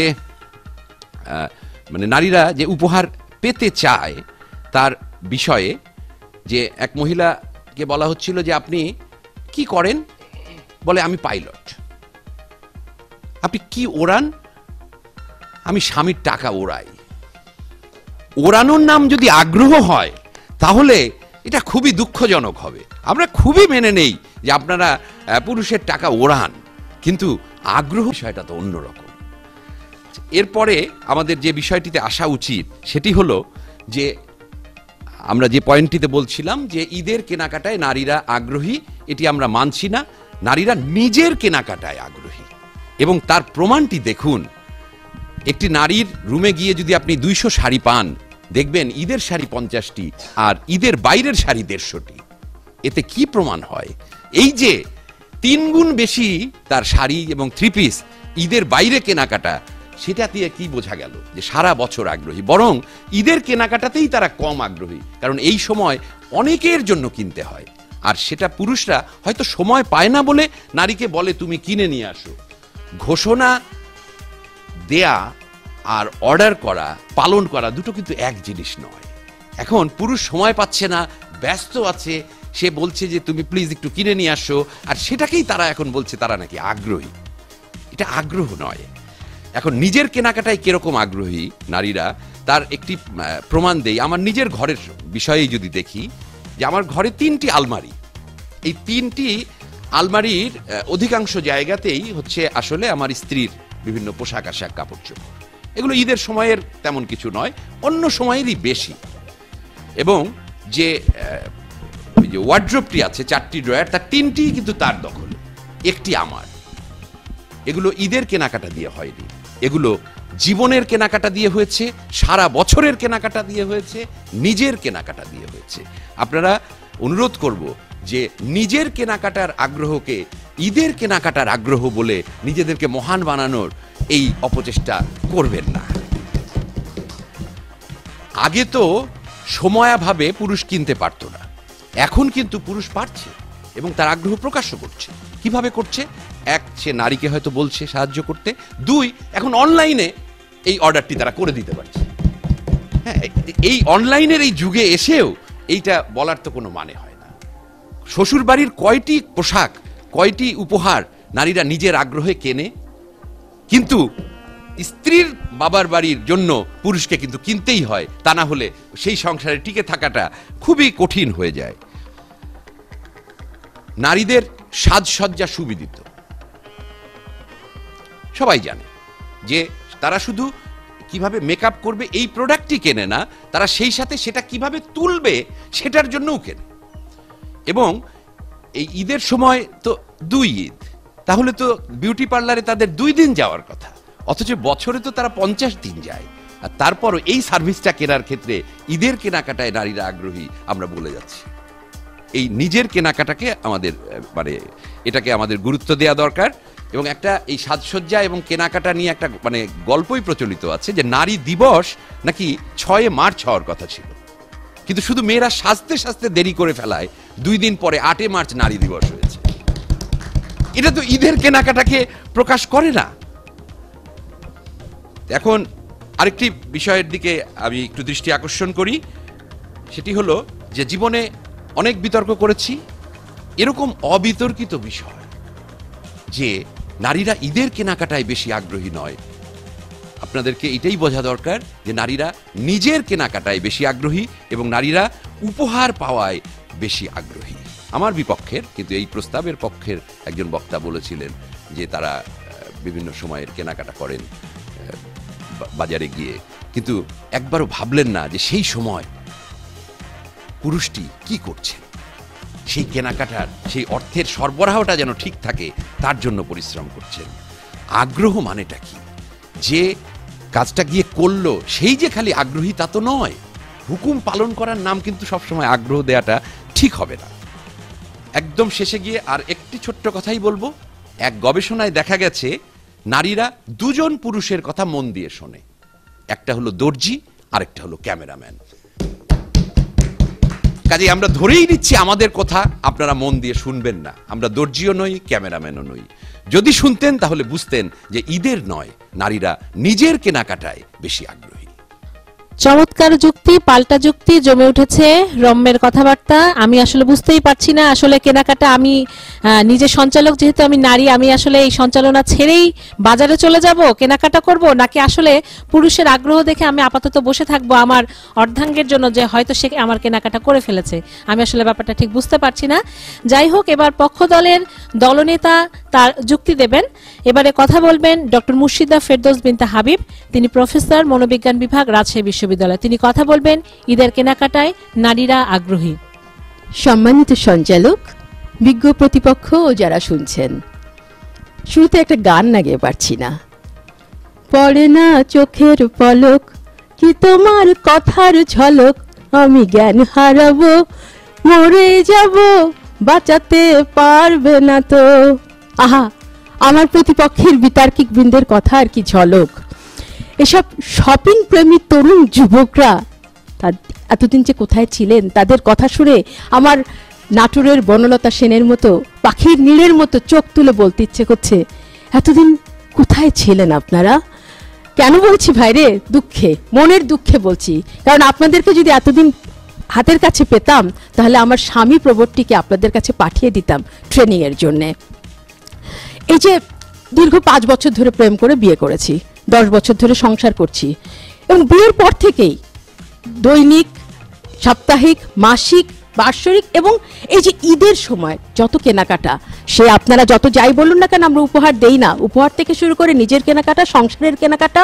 S6: মানে নারীরা যে উপহার পেতে চায় তার বিষয়ে, যে এক মহিলাকে বলা হচ্ছিল যে আপনি কি করেন, বলে আমি পাইলট। আপনি কি ওড়ান? আমি স্বামীর টাকা ওড়াই। ওড়ানোর নাম যদি আগ্রহ হয় তাহলে এটা খুবই দুঃখজনক হবে। আমরা খুবই মেনে নেই যে আপনারা পুরুষের টাকা ওড়ান, কিন্তু আগ্রহ বিষয়টা তো অন্যরকম। এরপরে আমাদের যে বিষয়টিতে আসা উচিত সেটি হলো যে আমরা যে পয়েন্টটিতে বলছিলাম যে ঈদের কেনাকাটায় নারীরা আগ্রহী, এটি আমরা মানছি না। নারীরা নিজের কেনাকাটায় আগ্রহী, এবং তার প্রমাণটি দেখুন। একটি নারীর রুমে গিয়ে যদি আপনি 200 শাড়ি পান, দেখবেন ঈদের শাড়ি 50টি আর ঈদের বাইরের শাড়ি 150টি। এতে কি প্রমাণ হয়? এই যে 3 গুণ বেশি তার শাড়ি এবং 3 পিস ঈদের বাইরে কেনাকাটা, সেটা দিয়ে কি বোঝা গেল? যে সারা বছর আগ্রহী, বরং ঈদের কেনাকাটাতেই তারা কম আগ্রহী, কারণ এই সময় অনেকের জন্য কিনতে হয়। আর সেটা পুরুষরা হয়তো সময় পায় না বলে নারীকে বলে তুমি কিনে নিয়ে আসো। ঘোষণা দেয়া আর অর্ডার করা, পালন করা দুটো কিন্তু এক জিনিস নয়। এখন পুরুষ সময় পাচ্ছে না, ব্যস্ত আছে, সে বলছে যে তুমি প্লিজ একটু কিনে নিয়ে আসো, আর সেটাকেই তারা এখন বলছে তারা নাকি আগ্রহী। এটা আগ্রহ নয়। এখন নিজের কেনাকাটায় কিরকম আগ্রহী নারীরা, তার একটি প্রমাণ দেই। আমার নিজের ঘরের বিষয়েই যদি দেখি, যে আমার ঘরে 3টি আলমারি। এই 3টি আলমারির অধিকাংশ জায়গাতেই হচ্ছে আসলে আমার স্ত্রীর বিভিন্ন পোশাক আশাক, কাপড় চোপড়। এগুলো ঈদের সময়ের তেমন কিছু নয়, অন্য সময়েরই বেশি। এবং যে ওয়ার্ড্রোবটি আছে, 4টি ড্রয়ার, তার 3টি কিন্তু তার দখলে, একটি আমার। এগুলো ঈদের কেনাকাটা দিয়ে হয়নি, এগুলো জীবনের কেনাকাটা দিয়ে হয়েছে, সারা বছরের কেনাকাটা দিয়ে হয়েছে, নিজের কেনাকাটা দিয়ে হয়েছে। আপনারা অনুরোধ করব যে নিজের কেনাকাটার আগ্রহকে ঈদের কেনাকাটার আগ্রহ বলে নিজেদেরকে মহান বানানোর এই অপচেষ্টা করবেন না। আগে তো সময়াভাবে পুরুষ কিনতে পারত না, এখন কিন্তু পুরুষ পারছে এবং তার আগ্রহ প্রকাশও করছে। কিভাবে করছে? এক, সে নারীকে হয়তো বলছে সাহায্য করতে। 2, এখন অনলাইনে এই অর্ডারটি তারা করে দিতে পারছে। হ্যাঁ, এই অনলাইনের এই যুগে এসেও এইটা বলার তো কোনো মানে হয় না। শ্বশুর বাড়ির কয়টি পোশাক, কয়টি উপহার নারীরা নিজের আগ্রহে কেনে, কিন্তু স্ত্রীর বাবার বাড়ির জন্য পুরুষকে কিন্তু কিনতেই হয়, তা না হলে সেই সংসারে টিকে থাকাটা খুবই কঠিন হয়ে যায়। নারীদের সাজসজ্জা সুবিদিত, সবাই জানে যে তারা শুধু কিভাবে মেকআপ করবে এই প্রোডাক্টই কেনে না, তারা সেই সাথে সেটা কিভাবে তুলবে সেটার জন্যও কেনে। এবং এই ঈদের সময় তো 2 ঈদ, তাহলে তো বিউটি পার্লারে তাদের 2 দিন যাওয়ার কথা, অথচ বছরে তো তারা 50 দিন যায়। আর তারপরও এই সার্ভিসটা কেনার ক্ষেত্রে ঈদের কেনাকাটায় নারীরা আগ্রহী আমরা বলে যাচ্ছি। এই নিজের কেনাকাটাকে আমাদের এটাকে আমাদের গুরুত্ব দেওয়া দরকার। এবং একটা এই সাজসজ্জা এবং কেনাকাটা নিয়ে একটা গল্পই প্রচলিত আছে যে নারী দিবস নাকি 6 মার্চ হওয়ার কথা ছিল, কিন্তু শুধু মেয়েরা সাজতে সাজতে দেরি করে ফেলায় 2 দিন পরে 8 মার্চ নারী দিবস হয়েছে। এটা তো ঈদের কেনাকাটাকে প্রকাশ করে না। এখন আরেকটি বিষয়ের দিকে আমি একটু দৃষ্টি আকর্ষণ করি, সেটি হলো যে জীবনে অনেক বিতর্ক করেছি, এরকম অবিতর্কিত বিষয় যে নারীরা ঈদের কেনাকাটায় বেশি আগ্রহী নয়। আপনাদেরকে এটাই বোঝা দরকার যে নারীরা নিজের কেনাকাটায় বেশি আগ্রহী এবং নারীরা উপহার পাওয়ায় বেশি আগ্রহী। আমার বিপক্ষের, কিন্তু এই প্রস্তাবের পক্ষের একজন বক্তা বলেছিলেন যে তারা বিভিন্ন সময়ের কেনাকাটা করেন বাজারে গিয়ে, কিন্তু একবারও ভাবলেন না যে সেই সময় পুরুষটি কি করছে, সেই কেনাকাটার সেই অর্থের সরবরাহটা যেন ঠিক থাকে তার জন্য পরিশ্রম করছেন। আগ্রহ মানেটা কি? যে কাজটা গিয়ে করলো সেই যে খালি আগ্রহী তা তো নয়। হুকুম পালন করার নাম কিন্তু সবসময় আগ্রহ দেওয়াটা ঠিক হবে না। একদম শেষে গিয়ে আর একটি ছোট্ট কথাই বলবো। এক গবেষণায় দেখা গেছে নারীরা 2 জন পুরুষের কথা মন দিয়ে শোনে, একটা হলো দর্জি, আরেকটা হলো ক্যামেরাম্যান। কাজে আমরা ধরেই নিচ্ছি আমাদের কথা আপনারা মন দিয়ে শুনবেন না। আমরা দর্জিও নই, ক্যামেরাম্যানও নই। যদি শুনতেন তাহলে বুঝতেন যে ঈদের নয়, নারীরা নিজের কেনাকাটায় বেশি আগ্রহী।
S2: চমৎকার যুক্তি, পাল্টা যুক্তি, জমে উঠেছে রম্যের কথাবার্তা। আমি আসলে বুঝতেই পারছি না আসলে কেনাকাটা, আমি নিজে সঞ্চালক যেহেতু আমি নারী, আমি আসলে এই সঞ্চালনা ছেড়েই বাজারে চলে যাব, কেনাকাটা করব, নাকি আসলে পুরুষের আগ্রহ দেখে আমি আপাতত বসে থাকবো আমার অর্ধাঙ্গের জন্য যে হয়তো সে আমার কেনাকাটা করে ফেলেছে। আমি আসলে ব্যাপারটা ঠিক বুঝতে পারছি না। যাই হোক, এবার পক্ষ দলের দলনেতা তার যুক্তি দেবেন। এবারে কথা বলবেন ডক্টর মুর্শিদা ফেরদৌস বিনতে হাবিব, তিনি প্রফেসর মনোবিজ্ঞান বিভাগ, রাজশাহী বিশ্ববিদ্যালয়। তিনি কথা বলবেন ঈদের কেনাকাটায় নারীরা আগ্রহী।
S7: সম্মানিত সঞ্চালক, বিজ্ঞ প্রতিপক্ষ ও যারা শুনছেন, শুরুতে একটা গান না গেয়ে পারছি না। পড়ে না চোখের পলক, কি তোমার কথার ঝলক, আমি জ্ঞান হারাবো, মরে যাব, বাঁচাতে পারবে না তো। আহা, আমার প্রতিপক্ষের বিতার্কিক বৃন্দের কথা আর কি ঝলক। এসব শপিং প্রেমী তরুণ যুবকরা এতদিন যে কোথায় ছিলেন, তাদের কথা শুনে আমার নাটোরের বনলতা সেনের মতো পাখির নীড়ের মতো চোখ তুলে বলতে ইচ্ছে করছে, এতদিন কোথায় ছিলেন আপনারা? কেন বলছি ভাইরে? দুঃখে, মনের দুঃখে বলছি। কারণ আপনাদেরকে যদি এতদিন হাতের কাছে পেতাম, তাহলে আমার স্বামী প্রবর্তীকে আপনাদের কাছে পাঠিয়ে দিতাম ট্রেনিং এর জন্যে। এই যে দীর্ঘ 5 বছর ধরে প্রেম করে বিয়ে করেছি, 10 বছর ধরে সংসার করছি, এবং বিয়ের পর থেকেই দৈনিক, সাপ্তাহিক, মাসিক, বার্ষিক এবং এই যে ঈদের সময় যত কেনাকাটা, সে আপনারা যত যাই বলুন না কেন, আমরা উপহার দেই না, উপহার থেকে শুরু করে নিজের কেনাকাটা, সংসারের কেনাকাটা,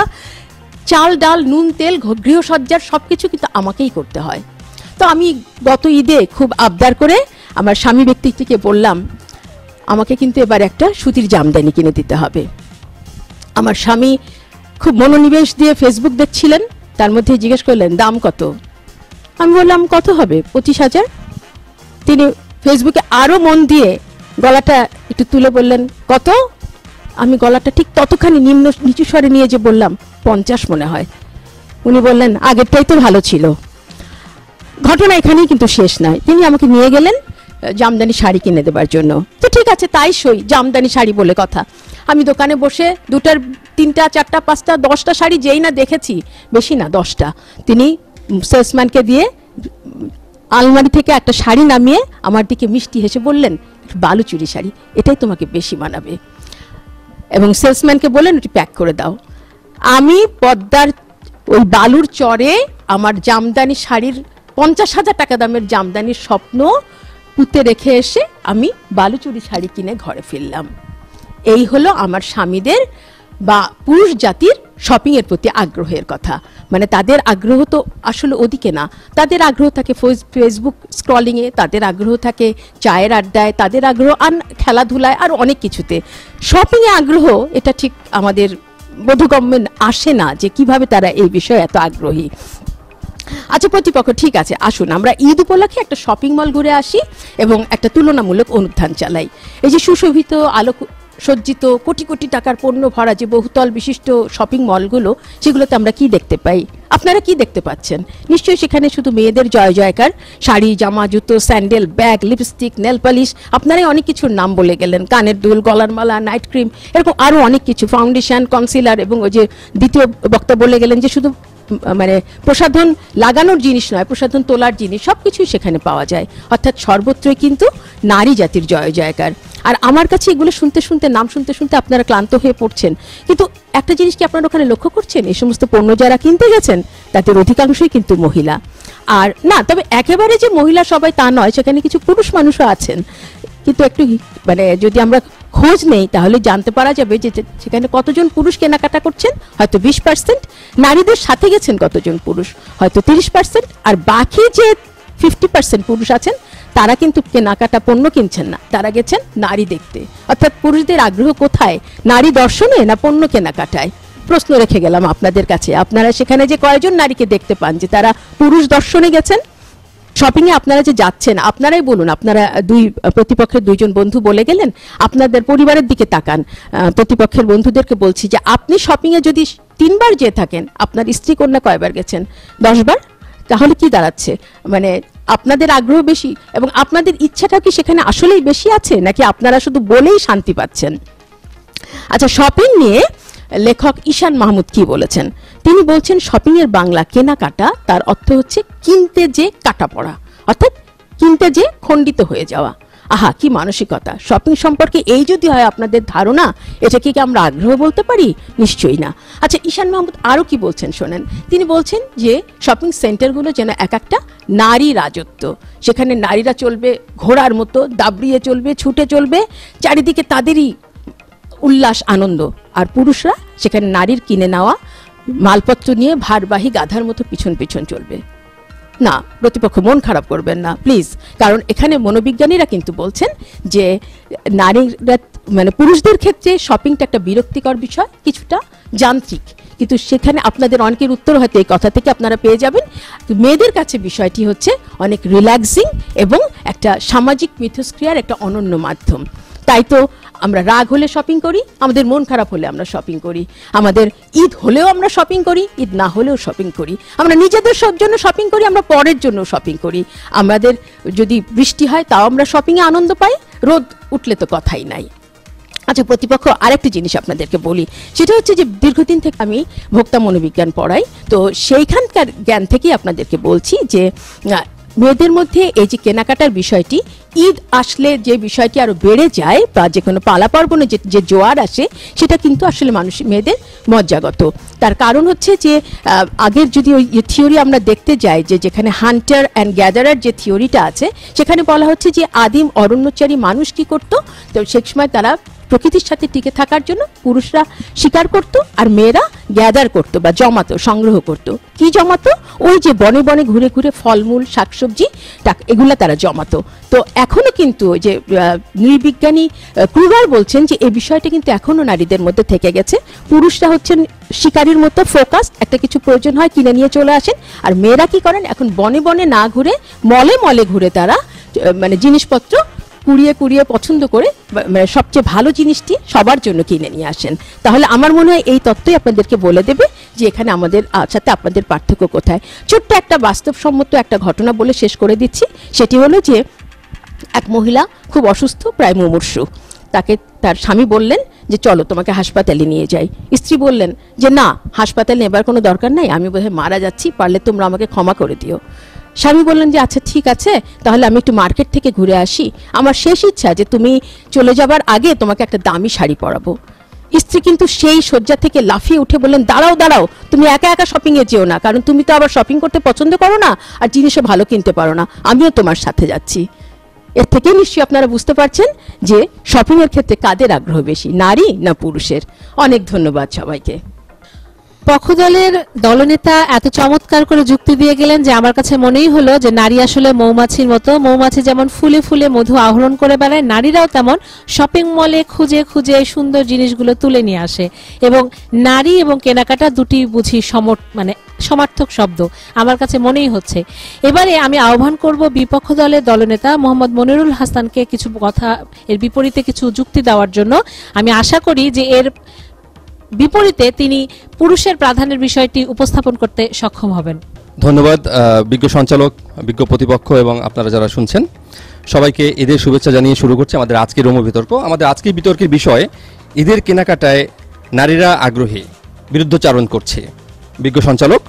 S7: চাল ডাল নুন তেল গৃহসজ্জার সবকিছু কিন্তু আমাকেই করতে হয়। তো আমি গত ঈদে খুব আবদার করে আমার স্বামী ব্যক্তিটিকে বললাম, আমাকে কিন্তু এবার একটা সুতির জামদানি কিনে দিতে হবে। আমার স্বামী খুব মনোনিবেশ দিয়ে ফেসবুক দেখছিলেন, তার মধ্যে জিজ্ঞেস করলেন দাম কত। আমি বললাম কত হবে? 25,000। তিনি ফেসবুকে আরো মন দিয়ে গলাটা একটু তুলে বললেন কত। আমি গলাটা ঠিক ততখানি নিচু স্বরে নিয়ে যে বললাম 50 মনে হয়। উনি বললেন আগেরটাই তো ভালো ছিল। ঘটনা এখানেই কিন্তু শেষ নয়, তিনি আমাকে নিয়ে গেলেন জামদানি শাড়ি কিনে দেবার জন্য। তো ঠিক আছে, তাই সই, জামদানি শাড়ি বলে কথা। আমি দোকানে বসে 2টা 3টা 4টা 5টা 10টা শাড়ি যেই না দেখেছি, বেশি না 10টা, তিনি সেলসম্যানকে দিয়ে আলমারি থেকে একটা শাড়ি নামিয়ে আমার দিকে মিষ্টি হেসে বললেন বালুচুরি শাড়ি, এটাই তোমাকে বেশি মানাবে, এবং সেলসম্যানকে বললেন ওটি প্যাক করে দাও। আমি পদ্মার ওই বালুর চরে আমার জামদানি শাড়ির 50,000 টাকা দামের জামদানির স্বপ্ন পুঁতে রেখে এসে আমি বালুচুরি শাড়ি কিনে ঘরে ফিরলাম। এই হলো আমার স্বামীদের বা পুরুষ জাতির শপিং এর প্রতি আগ্রহের কথা। মানে তাদের আগ্রহ তো আসলে ওদিকে না, তাদের আগ্রহ থাকে ফেসবুক স্ক্রলিং এ, তাদের আগ্রহ থাকে চায়ের আড্ডায়, তাদের আগ্রহ আর খেলাধুলায়, আর অনেক কিছুতে। শপিং এ আগ্রহ এটা ঠিক আমাদের বোধগম্য আসে না যে কিভাবে তারা এই বিষয়ে এত আগ্রহী। আচ্ছা প্রতিপক্ষ, ঠিক আছে, আসুন আমরা ঈদ উপলক্ষে একটা শপিং মল ঘুরে আসি এবং একটা তুলনামূলক অনুধান চালাই। এই যে সুশোভিত আলোক সজ্জিত কোটি কোটি টাকার পণ্য ভরা যে বহুতল বিশিষ্ট শপিং মলগুলো, সেগুলোতে আমরা কি দেখতে পাই? আপনারা কি দেখতে পাচ্ছেন? নিশ্চয়ই সেখানে শুধু মেয়েদের জয় জয়কার, শাড়ি, জামা, জুতো, sandal, bag, lipstick, nail polish, আপনারাই অনেক কিছুর নাম বলে গেলেন, কানের দুল, গলার মালা, নাইট ক্রিম, এরকম আরো অনেক কিছু, ফাউন্ডেশন, কনসিলার, এবং ওই যে দ্বিতীয় বক্তা বলে গেলেন যে শুধু মানে প্রসাধন লাগানোর জিনিস নয়, প্রসাধন তোলার জিনিস, সবকিছুই সেখানে পাওয়া যায়। অর্থাৎ সর্বত্রই কিন্তু নারী জাতির জয় জয়কার। আর আমার কাছে এগুলো শুনতে শুনতে, নাম শুনতে শুনতে আপনারা ক্লান্ত হয়ে পড়ছেন, কিন্তু একটা জিনিস কি আপনারা ওখানে লক্ষ্য করছেন? এই সমস্ত পণ্য যারা কিনতে গেছেন তাদের অধিকাংশই কিন্তু মহিলা। আর না, তবে একেবারে যে মহিলা সবাই তা নয়, সেখানে কিছু পুরুষ মানুষও আছেন, কিন্তু একটু মানে যদি আমরা খোঁজ নেই তাহলে জানতে পারা যাবে যে সেখানে কতজন পুরুষ কেনাকাটা করছেন, হয়তো 20%, নারীদের সাথে গেছেন কতজন পুরুষ, হয়তো 30%, আর বাকি যে 50% পুরুষ আছেন তারা কিন্তু কেনাকাটা পণ্য কিনছেন না, তারা গেছেন নারী দেখতে। অর্থাৎ পুরুষদের আগ্রহ কোথায়? নারী দর্শনে না পণ্য কেনাকাটায়? প্রশ্ন রেখে গেলাম আপনাদের কাছে। আপনারা সেখানে যে কয়জন নারীকে দেখতে পান যে তারা পুরুষ দর্শনে গেছেন? শপিং এ আপনারা যে যাচ্ছেন, আপনারাই বলুন, আপনারা প্রতিপক্ষের 2জন বন্ধু বলে গেলেন, আপনাদের পরিবারের দিকে তাকান। প্রতিপক্ষের বন্ধুদেরকে বলছি যে আপনি শপিং এ যদি 3 বার যেয়ে থাকেন, আপনার স্ত্রী কন্যা কয়বার গেছেন? 10 বার। তাহলে কি দাঁড়াচ্ছে? মানে আপনাদের আগ্রহ বেশি এবং আপনাদের ইচ্ছাটা কি সেখানে আসলেই বেশি আছে, নাকি আপনারা শুধু বলেই শান্তি পাচ্ছেন? আচ্ছা, শপিং নিয়ে লেখক ঈশান মাহমুদ কি বলেছেন। তিনি বলছেন শপিং এর বাংলা কেনাকাটা, তার অর্থ হচ্ছে কিনতে যে কাটা পড়া, অর্থাৎ কিনতে যে খণ্ডিত হয়ে যাওয়া। আহা, কি মানসিকতা! শপিং সম্পর্কে এই যদি হয় আপনাদের ধারণা, এটাকে কি আমরা আগ্রহ বলতে পারি? নিশ্চয়ই না। আচ্ছা, ঈশান মাহমুদ আরো কি বলছেন শোনেন। তিনি বলছেন যে শপিং সেন্টারগুলো যেন এক একটা নারী রাজত্ব, সেখানে নারীরা চলবে ঘোড়ার মতো, দাবড়িয়ে চলবে, ছুটে চলবে, চারিদিকে তাদেরই উল্লাস আনন্দ, আর পুরুষরা সেখানে নারীর কিনে নেওয়া মালপত্র নিয়ে ভারবাহী গাধার মতো পিছন পিছন চলবে। না, প্রতিপক্ষ মন খারাপ করবেন না প্লিজ, কারণ এখানে মনোবিজ্ঞানীরা কিন্তু বলছেন যে নারীরা মানে পুরুষদের ক্ষেত্রে শপিংটা একটা বিরক্তিকর বিষয়, কিছুটা যান্ত্রিক, কিন্তু সেখানে আপনাদের অনেকের উত্তর হয়তো এই কথা থেকে আপনারা পেয়ে যাবেন। মেয়েদের কাছে বিষয়টি হচ্ছে অনেক রিল্যাক্সিং এবং একটা সামাজিক মিথস্ক্রিয়ার একটা অনন্য মাধ্যম। তাই তো আমরা রাগ হলে শপিং করি, আমাদের মন খারাপ হলে আমরা শপিং করি, আমাদের ঈদ হলেও আমরা শপিং করি, ঈদ না হলেও শপিং করি, আমরা নিজেদের সব জন্য শপিং করি, আমরা পরের জন্য শপিং করি, আমাদের যদি বৃষ্টি হয় তাও আমরা শপিংয়ে আনন্দ পাই, রোদ উঠলে তো কথাই নাই। আচ্ছা, প্রতিপক্ষ আরেকটি জিনিস আপনাদেরকে বলি, সেটা হচ্ছে যে দীর্ঘদিন থেকে আমি ভোক্তা মনোবিজ্ঞান পড়াই, তো সেইখানকার জ্ঞান থেকেই আপনাদেরকে বলছি যে মেয়েদের মধ্যে এই যে কেনাকাটার বিষয়টি, ঈদ আসলে যে বিষয়টি আরো বেড়ে যায় বা যে কোনো পালা পার্বণে যে জোয়ার আসে, সেটা কিন্তু আসলে মানুষ মেয়েদের মজ্জাগত। তার কারণ হচ্ছে যে আগের যদি ওই থিওরি আমরা দেখতে যাই, যে যেখানে হান্টার অ্যান্ড গ্যাদারার যে থিওরিটা আছে, সেখানে বলা হচ্ছে যে আদিম অরণ্যচারী মানুষ কি করতো, তো সেই সময় তারা প্রকৃতির সাথে টিকে থাকার জন্য পুরুষরা শিকার করত আর মেয়েরা গ্যাদার করত বা জমাতো, সংগ্রহ করত। কি জমাতো? ওই যে বনে বনে ঘুরে ঘুরে ফলমূল শাকসবজি এগুলা তারা জমাতো। তো এখনো কিন্তু ওই যে নৃবিজ্ঞানী ক্রুগার বলছেন যে এই বিষয়টা কিন্তু এখনো নারীদের মধ্যে থেকে গেছে। পুরুষরা হচ্ছেন শিকারীর মতো ফোকাসড, একটা কিছু প্রয়োজন হয় কিনে নিয়ে চলে আসেন, আর মেয়েরা কি করেন, এখন বনে বনে না ঘুরে মলে মলে ঘুরে তারা মানে জিনিসপত্র কুড়িয়ে কুড়িয়ে পছন্দ করে মানে সবচেয়ে ভালো জিনিসটি সবার জন্য কিনে নিয়ে আসেন। তাহলে আমার মনে হয় এই তত্ত্বই আপনাদেরকে বলে দেবে যে এখানে আমাদের সাথে আপনাদের পার্থক্য কোথায়। ছোট্ট একটা বাস্তবসম্মত একটা ঘটনা বলে শেষ করে দিচ্ছি। সেটি হলো যে এক মহিলা খুব অসুস্থ, প্রায় মুমূর্ষু। তাকে তার স্বামী বললেন যে চলো তোমাকে হাসপাতালে নিয়ে যাই। স্ত্রী বললেন যে না, হাসপাতালে নেবার কোনো দরকার নাই, আমি বোধহয় মারা যাচ্ছি, পারলে তোমরা আমাকে ক্ষমা করে দিও। স্বামী বললেন যে আচ্ছা ঠিক আছে, তাহলে আমি একটু মার্কেট থেকে ঘুরে আসি, আমার শেষ ইচ্ছা যে তুমি চলে যাবার আগে তোমাকে একটা দামি শাড়ি পরাবো। স্ত্রী কিন্তু সেই শয্যা থেকে লাফিয়ে উঠে বললেন দাঁড়াও দাঁড়াও, তুমি একা একা শপিং এ যেও না, কারণ তুমি তো আবার শপিং করতে পছন্দ করো না আর জিনিসও ভালো কিনতে পারো না, আমিও তোমার সাথে যাচ্ছি। এর থেকে নিশ্চয়ই আপনারা বুঝতে পারছেন যে শপিং এর ক্ষেত্রে কাদের আগ্রহ বেশি, নারী না পুরুষের। অনেক ধন্যবাদ সবাইকে।
S2: পক্ষদলের দলনেতা এত চমৎকার করে যুক্তি দিয়ে গেলেন যে আমার কাছে মনেই হলো যে নারী আসলে মৌমাছির মতো। মৌমাছি যেমন ফুলে ফুলে মধু আহরণ করে বেড়ায়, নারীরাও তেমন শপিং মলে খুঁজে খুঁজে সুন্দর জিনিসগুলো তুলে নিয়ে আসে। এবং নারী এবং কেনাকাটা দুটি বুঝি মানে সমার্থক শব্দ আমার কাছে মনেই হচ্ছে। এবারে আমি আহ্বান করব বিপক্ষ দলের দলনেতা মোহাম্মদ মনিরুল হাসানকে কিছু কথা এর বিপরীতে কিছু যুক্তি দেওয়ার জন্য। আমি আশা করি যে এর বিপরীতে তিনি পুরুষের প্রাধান্যের বিষয়টি উপস্থাপন করতে সক্ষম হবেন।
S1: ধন্যবাদ বিজ্ঞ সঞ্চালক, বিজ্ঞ প্রতিপক্ষ এবং আপনারা যারা শুনছেন সবাইকে ঈদের শুভেচ্ছা জানিয়ে শুরু করছে আমাদের আজকের রোম বিতর্ক। আমাদের আজকের বিতর্কের বিষয় ঈদের কেনাকাটায় নারীরা আগ্রহী, বিরুদ্ধচারণ করছে। বিজ্ঞ সঞ্চালক,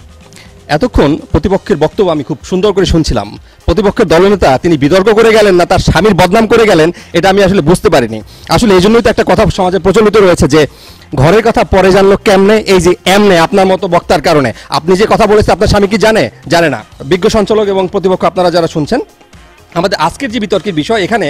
S1: এতক্ষণ প্রতিপক্ষের বক্তব্য আমি খুব সুন্দর করে শুনছিলাম। প্রতিপক্ষের দলনেতা তিনি বিতর্ক করে গেলেন না তার স্বামীর বদনাম করে গেলেন, এটা আমি আসলে বুঝতে পারিনি। আসলে এই জন্যই তো একটা কথা সমাজে প্রচলিত রয়েছে যে ঘরের কথা পরে জানলো কেমনে, এই যে এমনে আপনার মতো বক্তার কারণে। আপনি যে কথা বলেছেন আপনার স্বামী কি জানে না। বিজ্ঞ সঞ্চালক এবং প্রতিপক্ষ আপনারা যারা শুনছেন, আমাদের আজকের যে বিতর্কের বিষয়, এখানে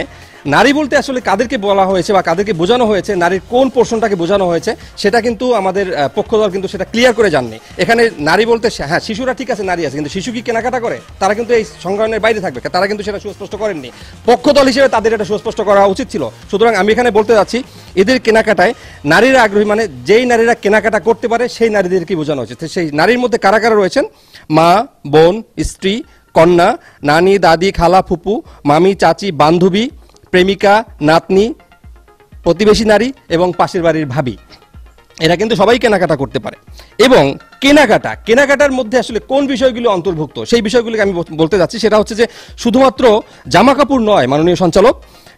S1: নারী বলতে আসলে কাদেরকে বলা হয়েছে বা কাদেরকে বোঝানো হয়েছে, নারীর কোন পোর্শনটাকে বোঝানো হয়েছে সেটা কিন্তু আমাদের পক্ষদল কিন্তু সেটা ক্লিয়ার করে জাননি। এখানে নারী বলতে হ্যাঁ শিশুরা ঠিক আছে, নারী আছে, কিন্তু শিশু কি কেনাকাটা করে, তারা কিন্তু এই সংজ্ঞানের বাইরে থাকবে, তারা কিন্তু সেটা সুস্পষ্ট করেননি। পক্ষদল হিসেবে তাদের এটা সুস্পষ্ট করা উচিত ছিল। সুতরাং আমি এখানে বলতে যাচ্ছি এদের কেনাকাটায় নারীরা আগ্রহী, মানে যেই নারীরা কেনাকাটা করতে পারে সেই নারীদেরকে বোঝানো হয়েছে। সেই নারীর মধ্যে কারা কারা রয়েছেন? মা, বোন, স্ত্রী, কন্যা, নানি, দাদি, খালা, ফুপু, মামি, চাচি, বান্ধবী, প্রেমিকা, নাতনি, প্রতিবেশী নারী এবং পাশের বাড়ির ভাবি, এরা কিন্তু সবাই কেনাকাটা করতে পারে। এবং কেনাকাটার মধ্যে আসলে কোন বিষয়গুলো অন্তর্ভুক্ত সেই বিষয়গুলোকে আমি বলতে যাচ্ছি। সেটা হচ্ছে যে শুধুমাত্র জামা কাপড় নয় মাননীয় সঞ্চালক,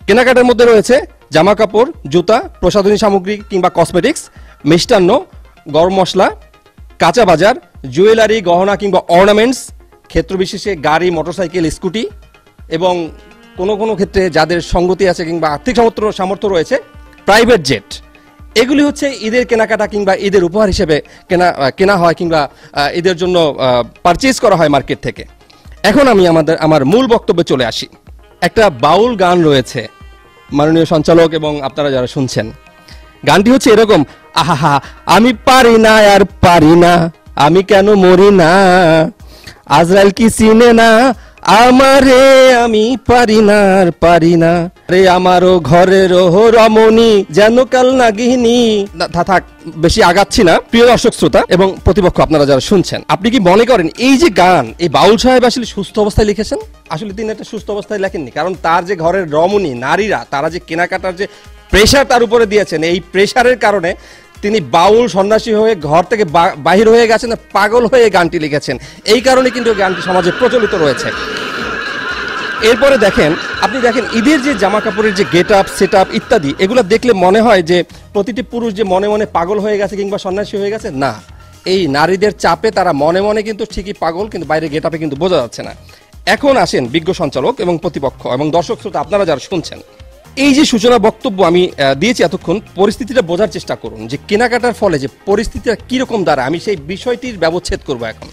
S1: কেনাকাটার মধ্যে রয়েছে জামা কাপড়, জুতা, প্রসাধনী সামগ্রী কিংবা কসমেটিক্স, মিষ্টান্ন, গরম মশলা, কাঁচা বাজার, জুয়েলারি, গহনা কিংবা অর্নামেন্টস, ক্ষেত্রবিশেষে গাড়ি, মোটরসাইকেল, স্কুটি এবং কোনো কোনো ক্ষেত্রে যাদের সঙ্গতি আছে কিংবা আর্থিক সামর্থ্য রয়েছে প্রাইভেট জেট, এগুলি হচ্ছে ঈদের কেনাকাটা কিংবা ঈদের উপহার হিসেবে কেনা হয় কিংবা ঈদের জন্য পারচেজ করা হয় মার্কেট থেকে। এখন আমি আমার মূল বক্তব্যে চলে আসি। একটা বাউল গান রয়েছে মাননীয় সঞ্চালক এবং আপনারা যারা শুনছেন, গানটি হচ্ছে এরকম, আহা আমি পারি না আর পারি না, আমি কেন মরি না, আজরাইল কি চিনে না আমারে, আমি পারি না আর পারি না, রে আমারও ঘরের রমণী যেন কাল নাগিনী। থাক, বেশি আগাচ্ছি না। প্রিয় দর্শক শ্রোতা এবং প্রতিপক্ষ আপনারা যারা শুনছেন, আপনি কি মনে করেন এই যে গান এই বাউল সাহেব আসলে সুস্থ অবস্থায় লিখেছেন? আসলে তিনি একটা সুস্থ অবস্থায় লেখেননি, কারণ তার যে ঘরের রমণী নারীরা তারা যে কেনাকাটার যে প্রেশার তার উপরে দিয়েছেন, এই প্রেশারের কারণে তিনি বাউল সন্ন্যাসী হয়ে ঘর থেকে বাহির হয়ে গেছেন, পাগল হয়ে গানটি লিখেছেন। এই কারণে কিন্তু গানটি সমাজে প্রচলিত রয়েছে। এরপরে আপনি দেখেন ঈদের যে জামা কাপড়ের যে গেট আপ, সেট আপ ইত্যাদি, এগুলো দেখলে মনে হয় যে প্রতিটি পুরুষ যে মনে মনে পাগল হয়ে গেছে কিংবা সন্ন্যাসী হয়ে গেছে, না, এই নারীদের চাপে তারা মনে মনে কিন্তু ঠিকই পাগল, কিন্তু বাইরে গেট আপে কিন্তু বোঝা যাচ্ছে না। এখন আসেন বিজ্ঞ সঞ্চালক এবং প্রতিপক্ষ এবং দর্শক শ্রোতা আপনারা যারা শুনছেন, এই যে সূচনা বক্তব্য আমি দিয়েছি এতক্ষণ, পরিস্থিতিটা বোঝার চেষ্টা করুন যে কেনাকাটার ফলে যে পরিস্থিতিটা কিরকম দাঁড়ায়, আমি সেই বিষয়টির ব্যবচ্ছেদ করব। এখন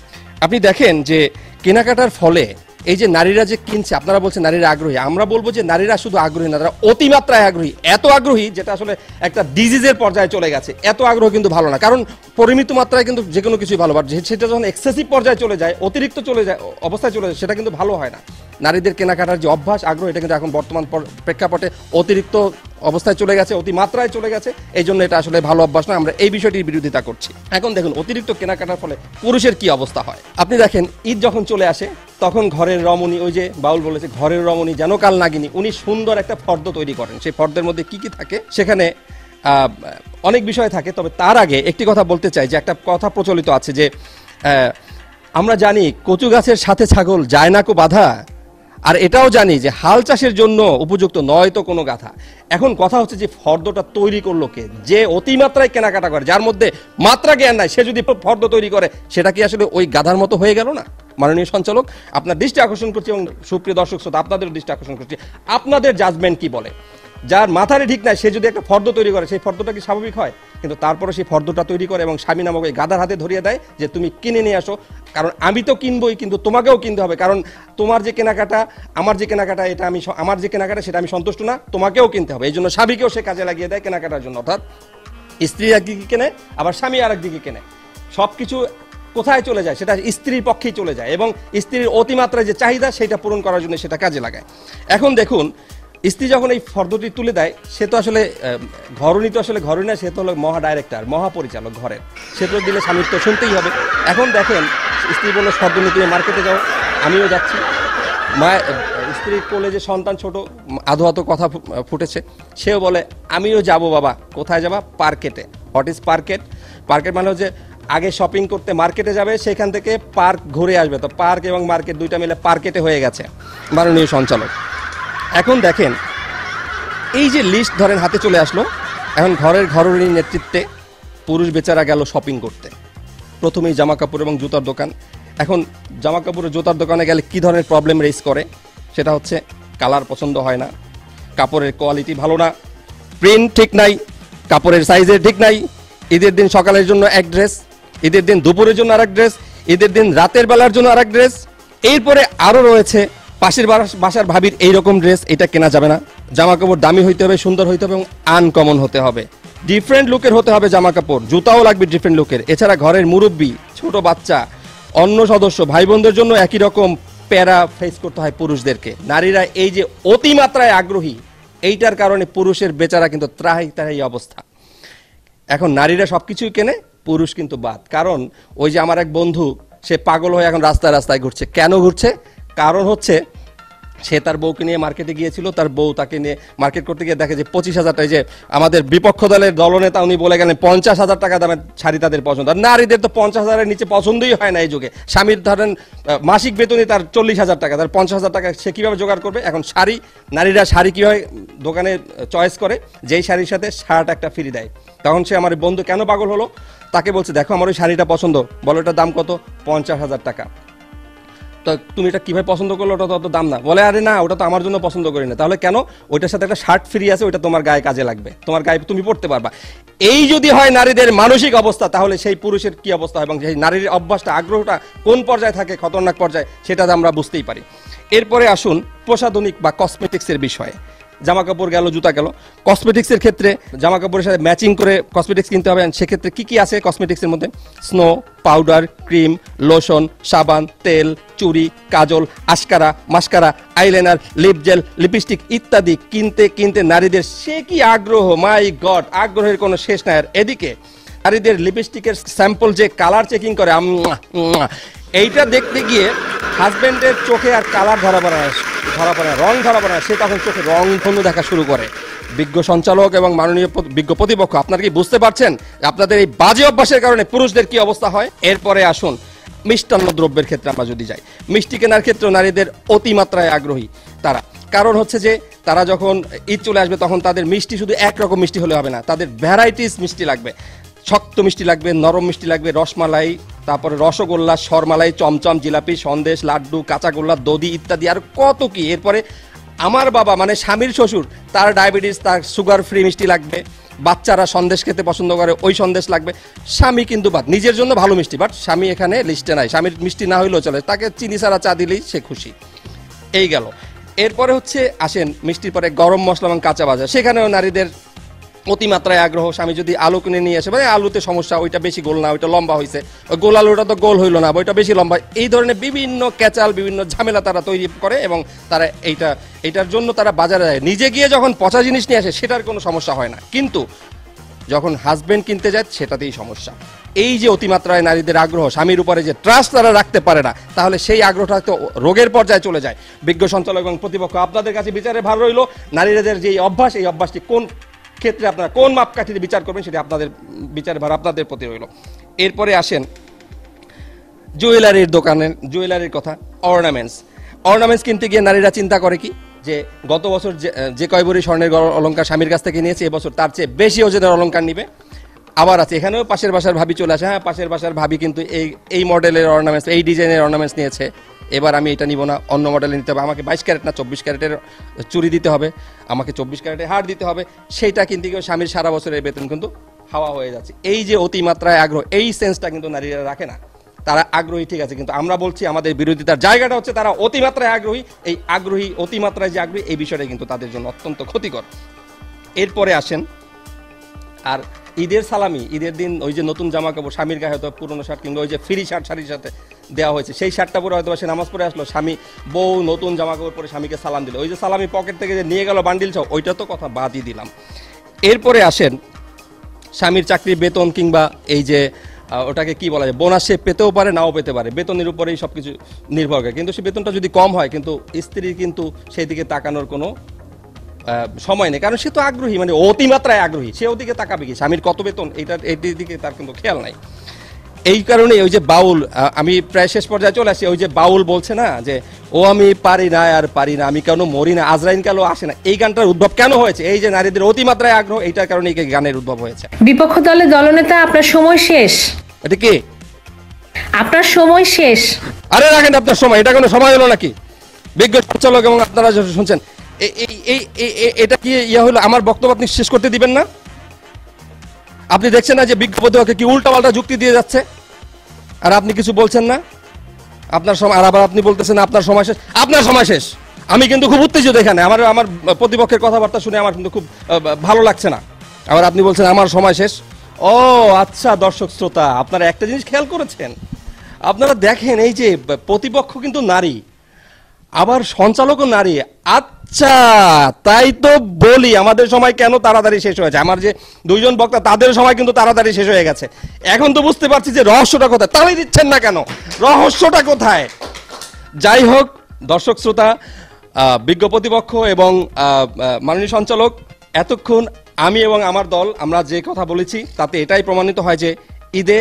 S1: আপনি দেখেন যে কেনাকাটার ফলে এই যে নারীরা যে কিনছে, আপনারা বলছেন নারীরা আগ্রহী, আমরা বলবো যে নারীরা শুধু আগ্রহী না, তারা অতিমাত্রায় আগ্রহী, এত আগ্রহী যেটা আসলে একটা ডিজিজের পর্যায়ে চলে গেছে। এত আগ্রহ কিন্তু ভালো না, কারণ পরিমিত মাত্রায় কিন্তু যে কোনো কিছুই ভালো, বাট সেটা যখন এক্সেসিভ পর্যায়ে চলে যায়, অতিরিক্ত অবস্থায় চলে যায়, সেটা কিন্তু ভালো হয় না। নারীদের কেনাকাটার যে অভ্যাস, আগ্রহ, এটা কিন্তু এখন বর্তমান প্রেক্ষাপটে অতিরিক্ত অবস্থায় চলে গেছে, অতিমাত্রায় চলে গেছে। এই জন্য এটা আসলে ভালো অভ্যাস নয়, আমরা এই বিষয়টির বিরোধিতা করছি। এখন দেখুন অতিরিক্ত কেনাকাটার ফলে পুরুষের কি অবস্থা হয়। আপনি দেখেন ঈদ যখন চলে আসে তখন ঘরের রমণী, ওই যে বাউল বলেছে ঘরের রমণী যেন কাল নাগিনী, উনি সুন্দর একটা ফর্দ তৈরি করেন। সেই ফর্দের মধ্যে কি কি থাকে, সেখানে অনেক বিষয় থাকে। তবে তার আগে একটি কথা বলতে চাই যে একটা কথা প্রচলিত আছে যে আমরা জানি কচু গাছের সাথে ছাগল যায় না কো বাধা, আর এটাও জানি যে হাল চাষের জন্য উপযুক্ত নয় তো কোনো গাথা। এখন কথা হচ্ছে যে ফর্দটা তৈরি করলো কে, যে অতিমাত্রায় কেনাকাটা করে, যার মধ্যে মাত্রা জ্ঞান নাই, সে যদি ফর্দ তৈরি করে, সেটা কি আসলে ওই গাধার মতো হয়ে গেল না? মাননীয় সঞ্চালক, আপনার দৃষ্টি আকর্ষণ করছি এবং সুপ্রিয় দর্শক শ্রোতা আপনাদের দৃষ্টি আকর্ষণ করছি, আপনাদের জাজমেন্ট কি বলে? যার মাথারে ঠিক নাই সে যদি একটা ফর্দ তৈরি করে, সেই ফর্দটা কি স্বাভাবিক হয়? কিন্তু তারপরে সেই ফর্দটা তৈরি করে এবং স্বামী নামক ওই গাধার হাতে ধরিয়ে দেয় যে তুমি কিনে নিয়ে আসো, কারণ আমি তো কিনবই, কিন্তু তোমাকেও কিনতে হবে, কারণ তোমার যে কেনাকাটা আমার যে কেনাকাটা, এটা আমার যে কেনাকাটা সেটা আমি সন্তুষ্ট না, তোমাকেও কিনতে হবে। এই জন্য স্বামীকেও সে কাজে লাগিয়ে দেয় কেনাকাটার জন্য। অর্থাৎ স্ত্রী একদিকে কেনে, আবার স্বামী আর একদিকে কেনে, সব কিছু কোথায় চলে যায়? সেটা স্ত্রীর পক্ষেই চলে যায় এবং স্ত্রীর অতিমাত্রায় যে চাহিদা সেটা পূরণ করার জন্য সেটা কাজে লাগায়। এখন দেখুন স্ত্রী যখন এই ফর্দটি তুলে দেয়, সে তো আসলে ঘরণী, তো আসলে ঘরণী না, সে তো হলো মহা ডাইরেক্টর, মহাপরিচালক ঘরের, সে তো দিলে স্বামীর তো শুনতেই হবে। এখন দেখেন স্ত্রী বললো ফর্দ নিয়ে তুমি মার্কেটে যাও, আমিও যাচ্ছি। স্ত্রীর কোলে যে সন্তান ছোট, আধো আধো কথা ফুটেছে, সেও বলে আমিও যাব বাবা। কোথায় যাবা? পার্কেটে। What is পার্কেট? পার্কেট মানে হচ্ছে আগে শপিং করতে মার্কেটে যাবে, সেখান থেকে পার্ক ঘুরে আসবে। তো পার্ক এবং মার্কেট দুইটা মিলে পার্কেটে হয়ে গেছে মাননীয় সঞ্চালক। এখন দেখেন এই যে লিস্ট ধরেন হাতে চলে আসলো, এখন ঘরের ঘরণীর নেতৃত্বে পুরুষ বেচারা গেল শপিং করতে। প্রথমেই জামা কাপড় এবং জুতার দোকান। এখন জামা কাপড়ের জুতার দোকানে গেলে কি ধরনের প্রবলেম রেজ করে? সেটা হচ্ছে কালার পছন্দ হয় না, কাপড়ের কোয়ালিটি ভালো না, প্রিন্ট ঠিক নাই, কাপড়ের সাইজের ঠিক নাই। ঈদের দিন সকালের জন্য এক ড্রেস, ঈদের দিন দুপুরের জন্য আরেক ড্রেস, ঈদের দিন রাতের বেলার জন্য আরেক ড্রেস। এরপরে আরও রয়েছে পাশের বাসার ভাবির এইরকম ড্রেস, এটা কেনা যাবে না। জামা কাপড় দামি হইতে হবে, সুন্দর হইতে হবে এবং আনকমন হতে হবে, ডিফারেন্ট লুকের হতে হবে জামা কাপড়, জুতাও লাগবে ডিফারেন্ট লুকের। এছাড়া ঘরের মুরব্বী, ছোট বাচ্চা, অন্য সদস্য, ভাই বোনদের জন্য একই রকম প্যারা ফেস করতে হয় পুরুষদেরকে। নারীরা এই যে অতিমাত্রায় আগ্রহী, এইটার কারণে পুরুষের বেচারা কিন্তু ত্রাহি অবস্থা। এখন নারীরা সবকিছুই কেনে, পুরুষ কিন্তু বাদ। কারণ ওই যে আমার এক বন্ধু, সে পাগল হয়ে এখন রাস্তায় রাস্তায় ঘুরছে। কেন ঘুরছে? কারণ হচ্ছে সে তার বউকে নিয়ে মার্কেটে গিয়েছিল, তার বউ তাকে নিয়ে মার্কেট করতে গিয়ে দেখে যে 25,000 টাকা, যে আমাদের বিপক্ষ দলের দলনেতা উনি বলে গেলেন 50,000 টাকা দামের শাড়ি তাদের পছন্দ। আর নারীদের তো 50,000-এর নিচে পছন্দই হয় না এই যুগে। স্বামীর ধরেন মাসিক বেতনই তার 40,000 টাকা, তার 50,000 টাকা সে কীভাবে জোগাড় করবে? এখন শাড়ি, নারীরা শাড়ি কীভাবে দোকানে চয়েস করে? যেই শাড়ির সাথে শার্ট একটা ফ্রি দেয়। তখন সে আমার বন্ধু কেন পাগল হলো? তাকে বলছে দেখো আমার ওই শাড়িটা পছন্দ, বলো এটার দাম কত, 50,000 টাকা। তো তুমি এটা কিভাবে পছন্দ করলো, ওটা তো অত দাম না। বলে আরে না, ওটা তো আমার জন্য পছন্দ করি না। তাহলে কেন? ওইটার সাথে একটা শার্ট ফ্রি আছে, ওইটা তোমার গায়ে কাজে লাগবে, তোমার গায়ে তুমি পড়তে পারবা। এই যদি হয় নারীদের মানসিক অবস্থা, তাহলে সেই পুরুষের কি অবস্থা হয় এবং সেই নারীর অভ্যাসটা, আগ্রহটা কোন পর্যায়ে থাকে, খতরনাক পর্যায়ে, সেটা আমরা বুঝতেই পারি। এরপরে আসুন প্রসাধনিক বা কসমেটিক্সের বিষয়ে। জামা কাপড় গেল, জুতা গেল, কসমেটিক্সের ক্ষেত্রে জামা কাপড়ের সাথে ম্যাচিং করে কসমেটিক্স কিনতে হবে। সেক্ষেত্রে কি কি আছে কসমেটিক্সের মধ্যে? স্নো, পাউডার, ক্রিম, লোশন, সাবান, তেল, চুড়ি, কাজল, আশকারা, mascara, eyeliner, lip gel, lipstick ইত্যাদি কিনতে কিনতে নারীদের সে কি আগ্রহ, মাই গড, আগ্রহের কোনো শেষ নাই। আর এদিকে নারীদের লিপস্টিকের স্যাম্পল যে কালার চেকিং করে, এইটা দেখতে গিয়ে হাজবেন্ডের চোখে আর কালার ধরা পড়ে না, রং ধরা পড়ে না, সে তখন চোখে রং ধনু দেখা শুরু করে। বিজ্ঞ সঞ্চালক এবং মাননীয় বিজ্ঞ প্রতিপক্ষ, আপনারা কি বুঝতে পারছেন আপনাদের এই বাজে অভ্যাসের কারণে পুরুষদের কি অবস্থা হয়? এরপরে আসুন মিষ্টান্ন দ্রব্যের ক্ষেত্রে আমরা যদি যাই, মিষ্টি কেনার ক্ষেত্রে নারীদের অতিমাত্রায় আগ্রহী তারা। কারণ হচ্ছে যে তারা যখন ঈদ চলে আসবে তখন তাদের মিষ্টি শুধু একরকম মিষ্টি হলে হবে না, তাদের ভ্যারাইটিস মিষ্টি লাগবে। শক্ত মিষ্টি লাগবে, নরম মিষ্টি লাগবে, রসমালাই, তারপরে রসগোল্লা, সরমালাই, চমচম, জিলাপি, সন্দেশ, লাড্ডু, কাঁচাগোল্লা, দধি ইত্যাদি আর কত কি। এরপরে আমার বাবা মানে স্বামীর শ্বশুর, তার ডায়াবেটিস, তার সুগার ফ্রি মিষ্টি লাগবে। বাচ্চারা সন্দেশ খেতে পছন্দ করে, ওই সন্দেশ লাগবে। স্বামী কিন্তু বাদ, নিজের জন্য ভালো মিষ্টি, বাট স্বামী এখানে লিস্টে নাই। স্বামীর মিষ্টি না হইলেও চলে, তাকে চিনি ছাড়া চা দিলেই সে খুশি। এই গেল। এরপরে হচ্ছে আসেন মিষ্টির পরে গরম মশলা এবং কাঁচা ভাজা, সেখানেও নারীদের অতিমাত্রায় আগ্রহ। স্বামী যদি আলু কিনে নিয়ে আসে, মানে আলুতে সমস্যা, ওইটা বেশি গোল না, ওইটা লম্বা হয়েছে, ওই গোল আলুটা তো গোল হইলো না, ওইটা বেশি লম্বা। এই ধরনের বিভিন্ন ক্যাচাল, বিভিন্ন ঝামেলা তারা তৈরি করে এবং তারা এইটার জন্য তারা বাজারে যায়। নিজে গিয়ে যখন পচা জিনিস নিয়ে আসে সেটার কোনো সমস্যা হয় না, কিন্তু যখন হাজবেন্ড কিনতে যায় সেটাতেই সমস্যা। এই যে অতিমাত্রায় নারীদের আগ্রহ, স্বামীর উপরে যে ট্রাস্ট তারা রাখতে পারে না, তাহলে সেই আগ্রহটা তো রোগের পর্যায়ে চলে যায়। বিজ্ঞ সঞ্চালক এবং প্রতিপক্ষ, আপনাদের কাছে বিচারে ভার রইল, নারীদের যে অভ্যাস, এই অভ্যাসটি কোন ক্ষেত্রে আপনারা কোন মাপকাঠিতে বিচার করবেন, সেটা আপনাদের বিচারের ভার আপনাদের প্রতি রইল। এরপরে আসেন জুয়েলারির দোকানের, জুয়েলারির কথা। অর্নামেন্টস কিনতে গিয়ে নারীরা চিন্তা করে কি, যে গত বছর যে কয় ভরি স্বর্ণের অলংকার স্বামীর কাছ থেকে নিয়েছে, এবছর তার চেয়ে বেশি ওজনের অলংকার নিবে। আবার আছে এখানেও পাশের বাসার ভাবি চলে আসে, হ্যাঁ পাশের বাসার ভাবি কিন্তু এই মডেলের অর্নামেন্টস, এই ডিজাইনের অর্নামেন্টস নিয়েছে, এবার আমি এটা নিব না, অন্য মডেলে নিতে হবে, আমাকে 22 ক্যারেট না 24 ক্যারেটের চুড়ি দিতে হবে, আমাকে 24 ক্যারেটের হার দিতে হবে। সেইটা কিনতে গিয়ে স্বামীর সারা বছরের বেতন কিন্তু হাওয়া হয়ে যাচ্ছে। এই যে অতিমাত্রায় আগ্রহ, এই সেন্সটা কিন্তু নারীরা রাখে না। তারা আগ্রহী ঠিক আছে, কিন্তু আমরা বলছি আমাদের বিরোধিতার জায়গাটা হচ্ছে তারা অতিমাত্রায় আগ্রহী। এই অতিমাত্রায় যে আগ্রহী, এই বিষয়টা কিন্তু তাদের জন্য অত্যন্ত ক্ষতিকর। এরপরে আসেন আর ঈদের সালামি, ঈদের দিন ওই যে নতুন জামা কাপড়, স্বামীর গায়ে হয়তো পুরোনো শার্ট কিংবা ওই যে ফ্রি শার্ট শাড়ির সাথে দেওয়া হয়েছে, সেই শার্টটা পরে হয়তো সে নামাজ পড়ে আসলো, স্বামী বউ নতুন জামা কাপড় পরে স্বামীকে সালাম দিল, ওই যে সালামি পকেট থেকে যে নিয়ে গেল বান্ডিল সহ, ওইটা তো কথা বাদই দিলাম। এরপরে আসেন স্বামীর চাকরির বেতন কিংবা এই যে ওটাকে কি বলা যায়, বোনাস সে পেতেও পারে নাও পেতে পারে, বেতনের উপরেই সব কিছু নির্ভর করে। কিন্তু সে বেতনটা যদি কম হয়, কিন্তু স্ত্রীর কিন্তু সেই দিকে তাকানোর কোনো সময় নেই, কারণ সে তো আগ্রহী, মানে অতিমাত্রায় আগ্রহী, সে ওদিকে তাকাবে কি, স্বামীর কত বেতন এর দিকে তার কিন্তু খেয়াল নাই। এই কারণে ওই যে বাউল, আমি প্রায় শেষ পর্যায়ে চলে আসি, ওই যে বাউল বলছে না যে ও আমি পারি না আর পারি না, আমি কেন মরি না, আজরাইন কালো আসে না, এই গানটার উদ্ভব কেন হয়েছে? এই যে নারীদের অতিমাত্রায় আগ্রহ, এইটার কারণে এই গানের উদ্ভব হয়েছে।
S8: বিপক্ষ দলের দলনেতা, আপনার সময় শেষ।
S1: এটা কি
S8: আপনার সময় শেষ?
S1: আরে রাখেন আপনার সময়, এটা কোনো সময় হলো নাকি? বিজ্ঞ সঞ্চালক এবং আপনারা শুনছেন, এটা কি ইয়া হলো? আমার বক্তব্য আপনি শেষ করতে দিবেন না? আপনি দেখছেন না যে বিজ্ঞ প্রতিপক্ষে কি উল্টাপাল্টা যুক্তি দিয়ে যাচ্ছে, আর আপনি কিছু বলছেন না? আপনার সময়, আর আবার আপনি বলতেছেন আপনার সময় শেষ। আপনার সময় শেষ। আমি কিন্তু খুব উত্তেজিত এখানে, আমার প্রতিপক্ষের কথাবার্তা শুনে আমার কিন্তু খুব ভালো লাগছে না। আবার আপনি বলছেন আমার সময় শেষ। ও আচ্ছা, দর্শক শ্রোতা, আপনারা একটা জিনিস খেয়াল করেছেন, আপনারা দেখেন এই যে প্রতিপক্ষ কিন্তু নারী, আবার সঞ্চালকও নারী। আচ্ছা, তাই তো বলি আমাদের সময় কেন তাড়াতাড়ি শেষ হয়েছে। আমার যে দুইজন বক্তা, তাদের সময় কিন্তু তাড়াতাড়ি শেষ হয়ে গেছে। এখন তো বুঝতে পারছি যে রহস্যটা কোথায়, তাড়াই দিচ্ছেন না কেন, রহস্যটা কোথায়? যাই হোক দর্শক শ্রোতা, বিজ্ঞ প্রতিপক্ষ এবং মাননীয় সঞ্চালক, এতক্ষণ আমি এবং আমার দল আমরা যে কথা বলেছি তাতে এটাই প্রমাণিত হয় যে ঈদে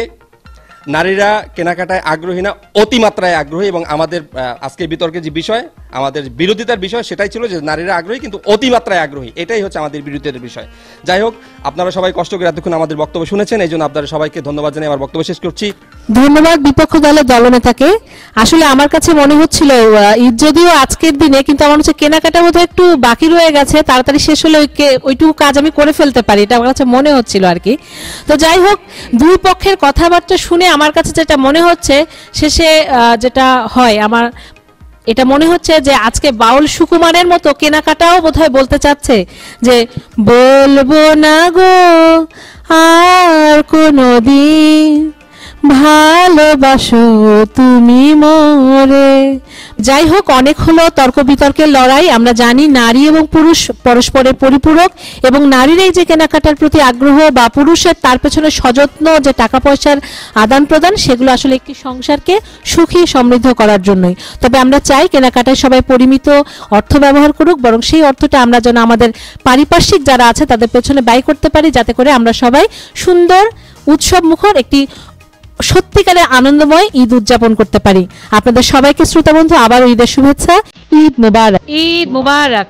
S1: নারীরা কেনাকাটায় আগ্রহী না, অতিমাত্রায় আগ্রহী। এবং আমাদের আজকে বিতর্কের যে বিষয়, আমাদের বিরোধিতার বিষয় সেটাই ছিল যে নারীরা আগ্রহী কিন্তু অতিমাত্রায় আগ্রহী, এটাই হচ্ছে আমাদের বিরোধিতার বিষয়। যাই হোক, আপনারা সবাই কষ্ট করে এতক্ষণ আমাদের বক্তব্য শুনেছেন, এই জন্য আপনারা সবাইকে ধন্যবাদ জানিয়ে আমার বক্তব্য শেষ করছি।
S2: ধন্যবাদ বিপক্ষ দলের দলনেতাকে। আসলে আমার কাছে মনে হচ্ছিল ঈদ যদিও আজকের দিনে, কিন্তু আমার হচ্ছে কেনাকাটা বোধহয় একটু বাকি রয়ে গেছে, তাড়াতাড়ি শেষ হলে ওইটুকু কাজ আমি করে ফেলতে পারি, এটা আমার কাছে মনে হচ্ছিল আর কি। তো যাই হোক, দুই পক্ষের কথাবার্তা শুনে আমার কাছে যেটা মনে হচ্ছে, শেষে যেটা হয় আমার এটা মনে হচ্ছে যে আজকে বাউল সুকুমারের মতো কেনাকাটাও বোধহয় বলতে চাচ্ছে যে বলবো না গো আর কোনোদিন ভালোবাসো তুমি মোরে। যাই হোক, অনেক হলো তর্ক বিতর্কের লড়াই। আমরা জানি নারী এবং পুরুষ পরস্পরের পরিপূরক, এবং নারীর এই যে কেনাকাটার প্রতি আগ্রহ বা পুরুষের তার পেছনে সযত্ন যে টাকা পয়সার আদান প্রদান, সেগুলো আসলে একটি সংসারকে সুখী সমৃদ্ধ করার জন্যই। তবে আমরা চাই কেনাকাটায় সবাই পরিমিত অর্থ ব্যবহার করুক, বরং সেই অর্থটা আমরা যেন আমাদের পারিপার্শ্বিক যারা আছে তাদের পেছনে ব্যয় করতে পারি, যাতে করে আমরা সবাই সুন্দর উৎসব মুখর একটি সত্যিকারের আনন্দময় ঈদ উদযাপন করতে পারি। আপনাদের সবাইকে শ্রোতা বন্ধু আবারও ঈদের শুভেচ্ছা। ঈদ মোবারক।
S8: ঈদ মুবারক।